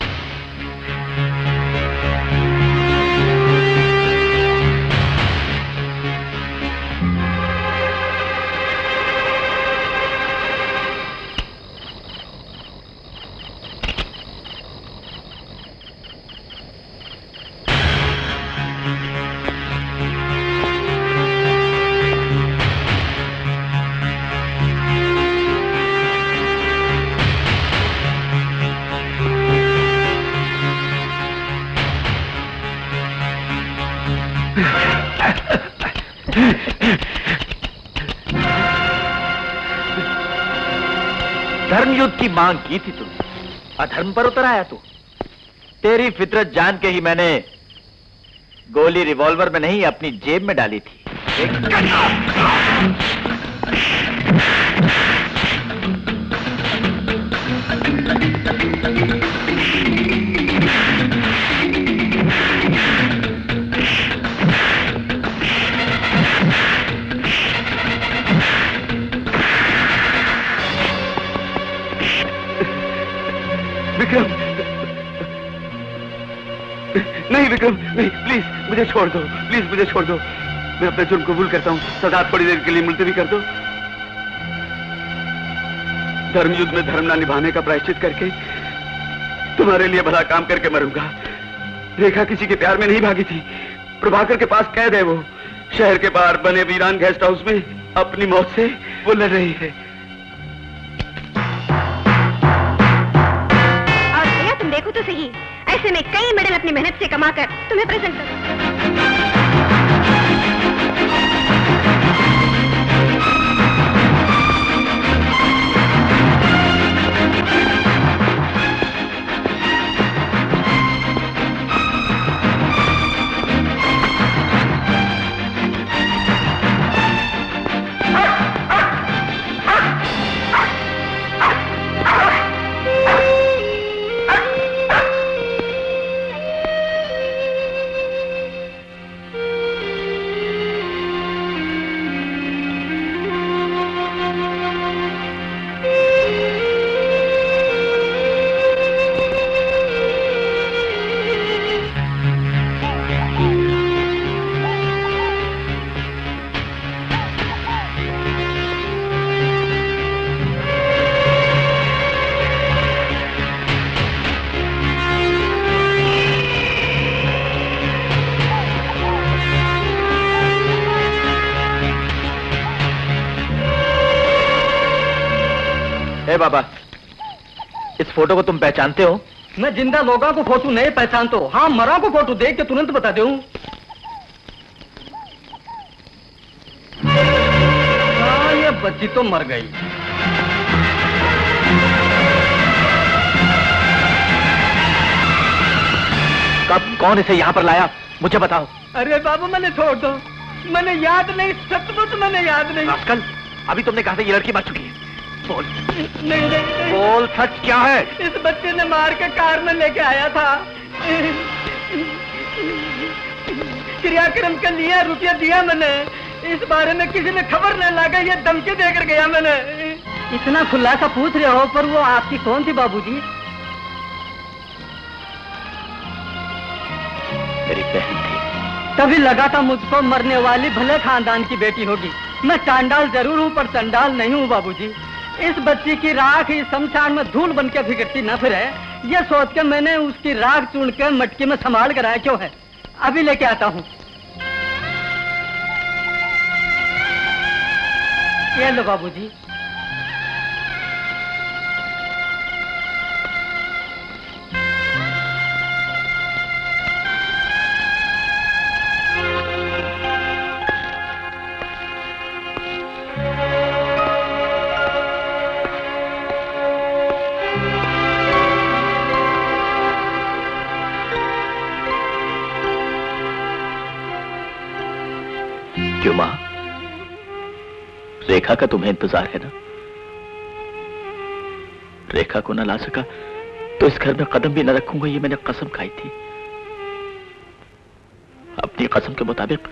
धर्मयुद्ध की मांग की थी तुमने, अधर्म पर उतर आया तू। तेरी फितरत जान के ही मैंने गोली रिवॉल्वर में नहीं अपनी जेब में डाली थी। विक्रम, नहीं विक्रम, नहीं, प्लीज मुझे छोड़ दो, प्लीज मुझे छोड़ दो। मैं अपना जुर्म कबूल करता हूं, सजा थोड़ी देर के लिए मुलतवी कर दो। धर्मयुद्ध में धर्म ना निभाने का प्रायश्चित करके तुम्हारे लिए भला काम करके मरूंगा। रेखा किसी के प्यार में नहीं भागी थी, प्रभाकर के पास कैद है वो। शहर के बाहर बने वीरान गेस्ट हाउस में अपनी मौत से वो लड़ रही है। देखो तो सही, ऐसे में कई मेडल अपनी मेहनत से कमाकर तुम्हें प्रेजेंट करूं। ए बाबा, इस फोटो को तुम पहचानते हो? मैं जिंदा लोगों को फोटो नहीं पहचानता हूँ, हाँ मरा को फोटो देख के तुरंत बता दूं। हाँ ये बच्ची तो मर गई। कब, कौन इसे यहाँ पर लाया, मुझे बताओ। अरे बाबू मैंने छोड़ दो, मैंने याद नहीं, सचमुच मैंने याद नहीं। रास्कल, अभी तुमने कहा था ये लड़की मर चुकी है। बोल। नहीं, नहीं। बोल, सच क्या है? इस बच्चे ने मार के कार में लेके आया था। क्रियाक्रम के लिए रुपया दिया मैंने, इस बारे में किसी ने खबर नहीं लगा, ये धमकी देकर गया मैंने। इतना खुलासा पूछ रहे हो, पर वो आपकी कौन थी बाबूजी? मेरी बहन थी। तभी लगा था मुझको मरने वाली भले खानदान की बेटी होगी। मैं चांडाल जरूर हूँ पर चंडाल नहीं हूँ बाबूजी। इस बच्ची की राख इस शमशान में धूल बन के बिगड़ती न फिरे, ये सोच के मैंने उसकी राख चुन के मटकी में संभाल कर आया। क्यों है, अभी लेके आता हूँ। ये लो बाबूजी। क्यों मां? रेखा का तुम्हें इंतजार है ना? रेखा को न ला सका तो इस घर में कदम भी न रखूंगा, ये मैंने कसम खाई थी। अपनी कसम के मुताबिक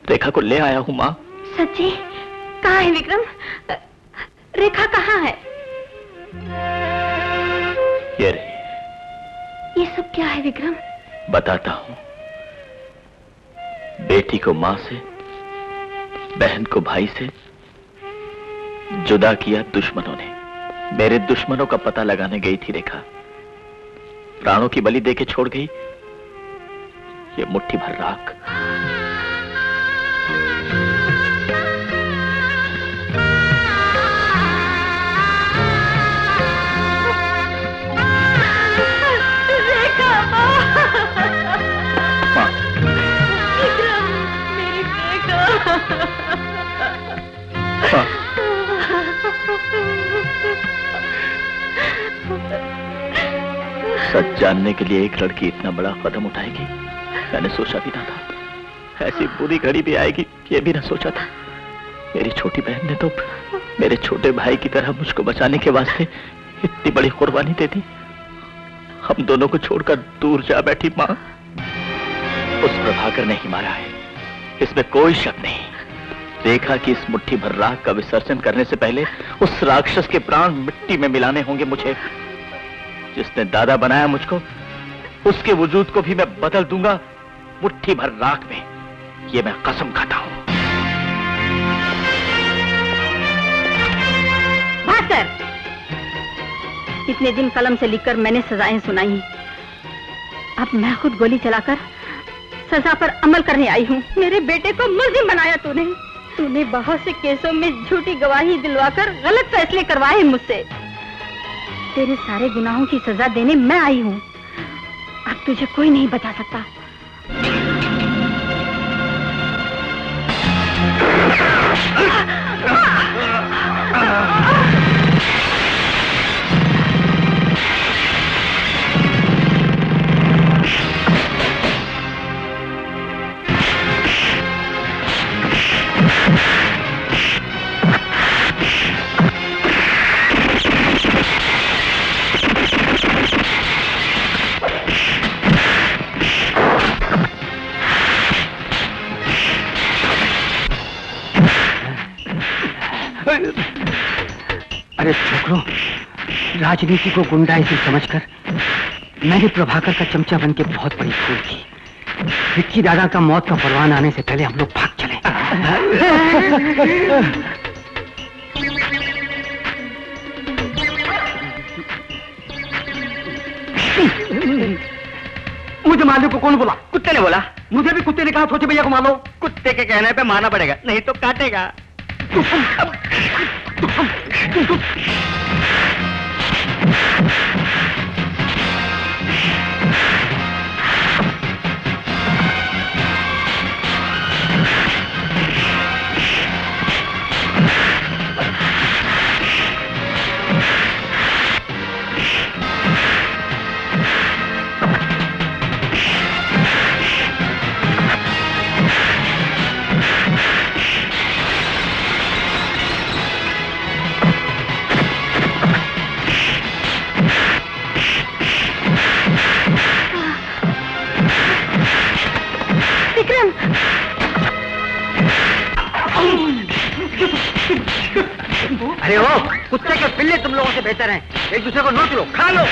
रेखा को ले आया हूं मां। सच्ची? कहाँ है विक्रम? रेखा कहाँ है? ये रही। ये सब क्या है विक्रम? बताता हूं। बेटी को मां से, बहन को भाई से जुदा किया दुश्मनों ने। मेरे दुश्मनों का पता लगाने गई थी रेखा, प्राणों की बलि देके छोड़ गई ये मुट्ठी भर राख। सच जानने के लिए एक लड़की इतना बड़ा कदम उठाएगी मैंने सोचा भी ना था। ऐसी बुरी घड़ी भी आएगी ये भी ना सोचा था। मेरी छोटी बहन ने तो मेरे छोटे भाई की तरह मुझको बचाने के वास्ते इतनी बड़ी कुर्बानी दे दी। हम दोनों को छोड़कर दूर जा बैठी मां। उस प्रभाकर ने ही मारा है, इसमें कोई शक नहीं। रेखा की इस मुट्ठी भर राख का विसर्जन करने से पहले उस राक्षस के प्राण मिट्टी में मिलाने होंगे मुझे। जिसने दादा बनाया मुझको, उसके वजूद को भी मैं बदल दूंगा मुट्ठी भर राख में, ये मैं कसम खाता हूं। भास्कर, इतने दिन कलम से लिखकर मैंने सजाएं सुनाई, अब मैं खुद गोली चलाकर सजा पर अमल करने आई हूँ। मेरे बेटे को मुल्जिम बनाया तूने बहुत से केसों में झूठी गवाही दिलवाकर गलत फैसले करवाए मुझसे। तेरे सारे गुनाहों की सजा देने मैं आई हूँ। अब तुझे कोई नहीं बचा सकता। अरे छोकरों, राजनीति को गुंडाइजी समझकर मैंने प्रभाकर का चमचा बनके बहुत बड़ी भूल की। विक्की दादा का मौत का परवान आने से पहले हम लोग भाग चले। मुझे मालिक को कौन बोला? कुत्ते ने बोला। मुझे भी कुत्ते ने कहा छोटे भैया को मारो। कुत्ते के कहने पे मारना पड़ेगा, नहीं तो काटेगा। अरे ओ, कुत्ते के पिल्ले तुम लोगों से बेहतर हैं। एक दूसरे को नोच लो, खा लो।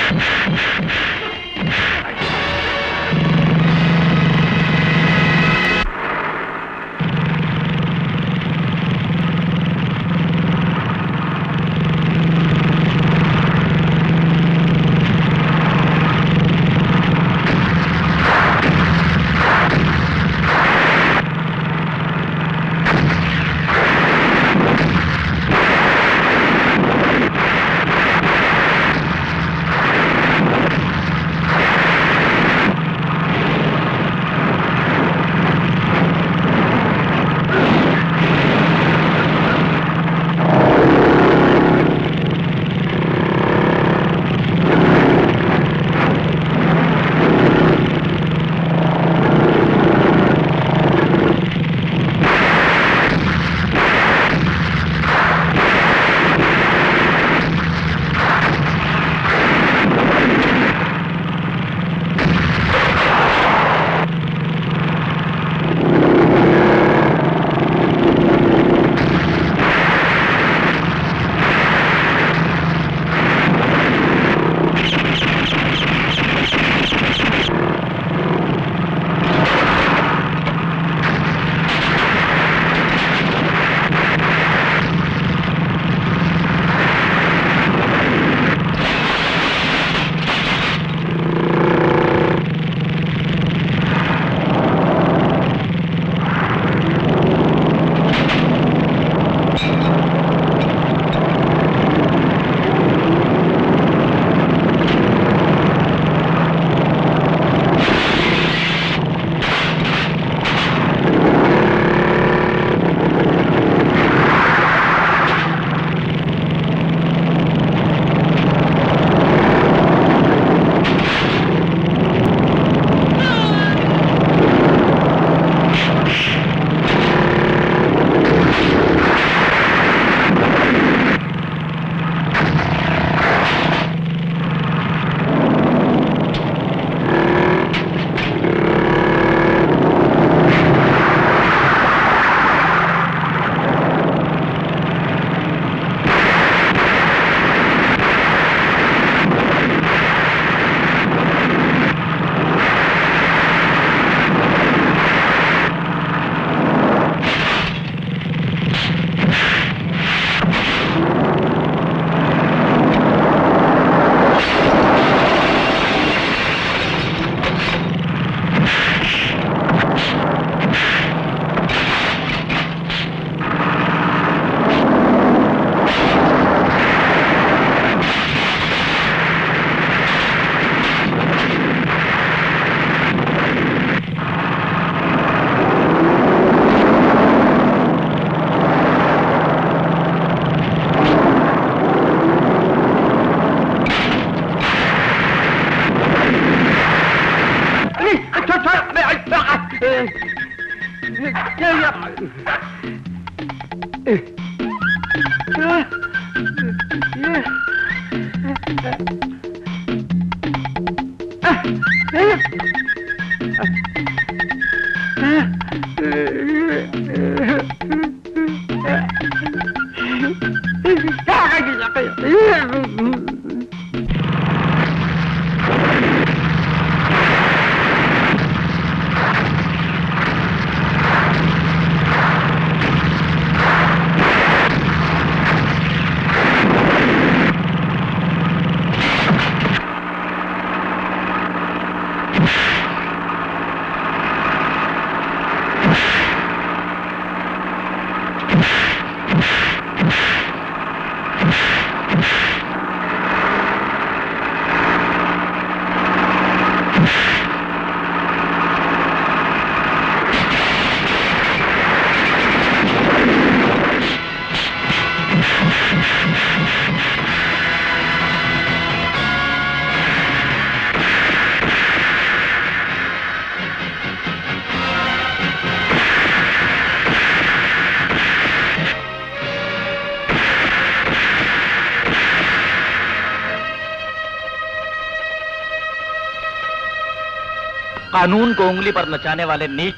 कानून को उंगली पर नचाने वाले नीच,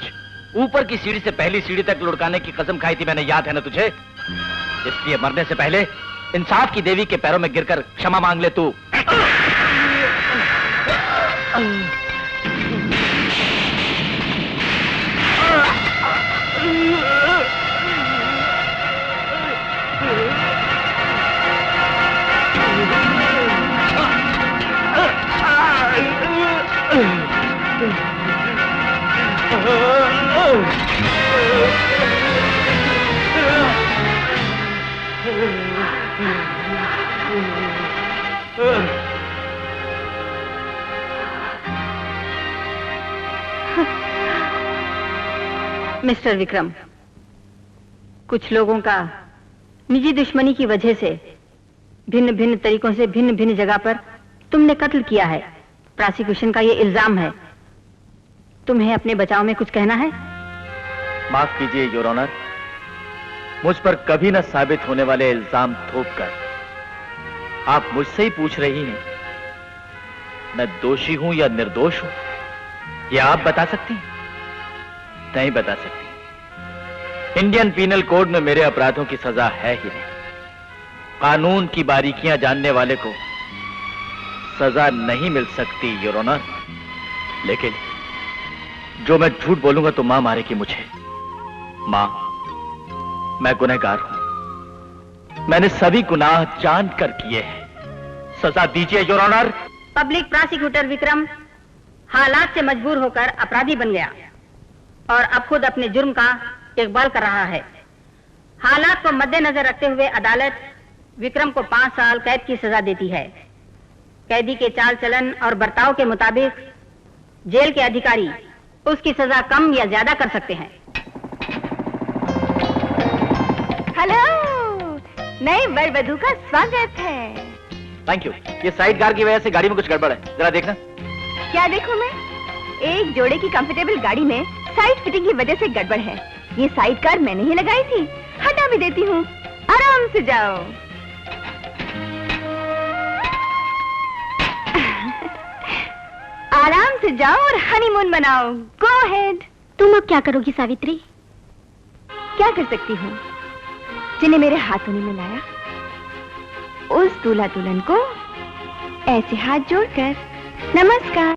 ऊपर की सीढ़ी से पहली सीढ़ी तक लुढ़काने की कसम खाई थी मैंने, याद है ना तुझे? इसलिए मरने से पहले इंसाफ की देवी के पैरों में गिरकर क्षमा मांग ले तू। मिस्टर विक्रम, कुछ लोगों का निजी दुश्मनी की वजह से भिन्न भिन्न तरीकों से भिन्न भिन्न जगह पर तुमने कत्ल किया है। प्रोसिक्यूशन का ये इल्जाम है। तुम्हें अपने बचाव में कुछ कहना है? माफ कीजिए योर ऑनर, मुझ पर कभी न साबित होने वाले इल्जाम थोपकर आप मुझसे ही पूछ रही हैं मैं दोषी हूं या निर्दोष हूं? यह आप बता सकती हैं? नहीं बता सकती। इंडियन पीनल कोड में मेरे अपराधों की सजा है ही नहीं। कानून की बारीकियां जानने वाले को सजा नहीं मिल सकती योर ऑनर। लेकिन जो मैं झूठ बोलूंगा तो मां मारेगी मुझे। मां, मैं गुनहगार हूं। मैंने सभी गुनाह जानकर किए हैं। सजा दीजिए your honour. Public prosecutor Vikram हालात से मजबूर होकर अपराधी बन गया और अब खुद अपने जुर्म का इकबाल कर रहा है। हालात को मद्देनजर रखते हुए अदालत विक्रम को 5 साल कैद की सजा देती है। कैदी के चाल चलन और बर्ताव के मुताबिक जेल के अधिकारी उसकी सजा कम या ज्यादा कर सकते हैं। हेलो, नए वर वधू का स्वागत है। Thank you. ये साइड कार की वजह से गाड़ी में कुछ गड़बड़ है, जरा देखना। क्या देखूं मैं? एक जोड़े की कंफर्टेबल गाड़ी में साइड फिटिंग की वजह से गड़बड़ है। ये साइड कार मैंने ही लगाई थी, हटा भी देती हूँ। आराम से जाओ। आराम से जाओ और हनीमून मनाओ। Go ahead. तुम अब क्या करोगी सावित्री? क्या कर सकती हूँ? जिन्हें मेरे हाथों ने मिलाया, उस दूल्हा दुल्हन को ऐसे हाथ जोड़कर नमस्कार।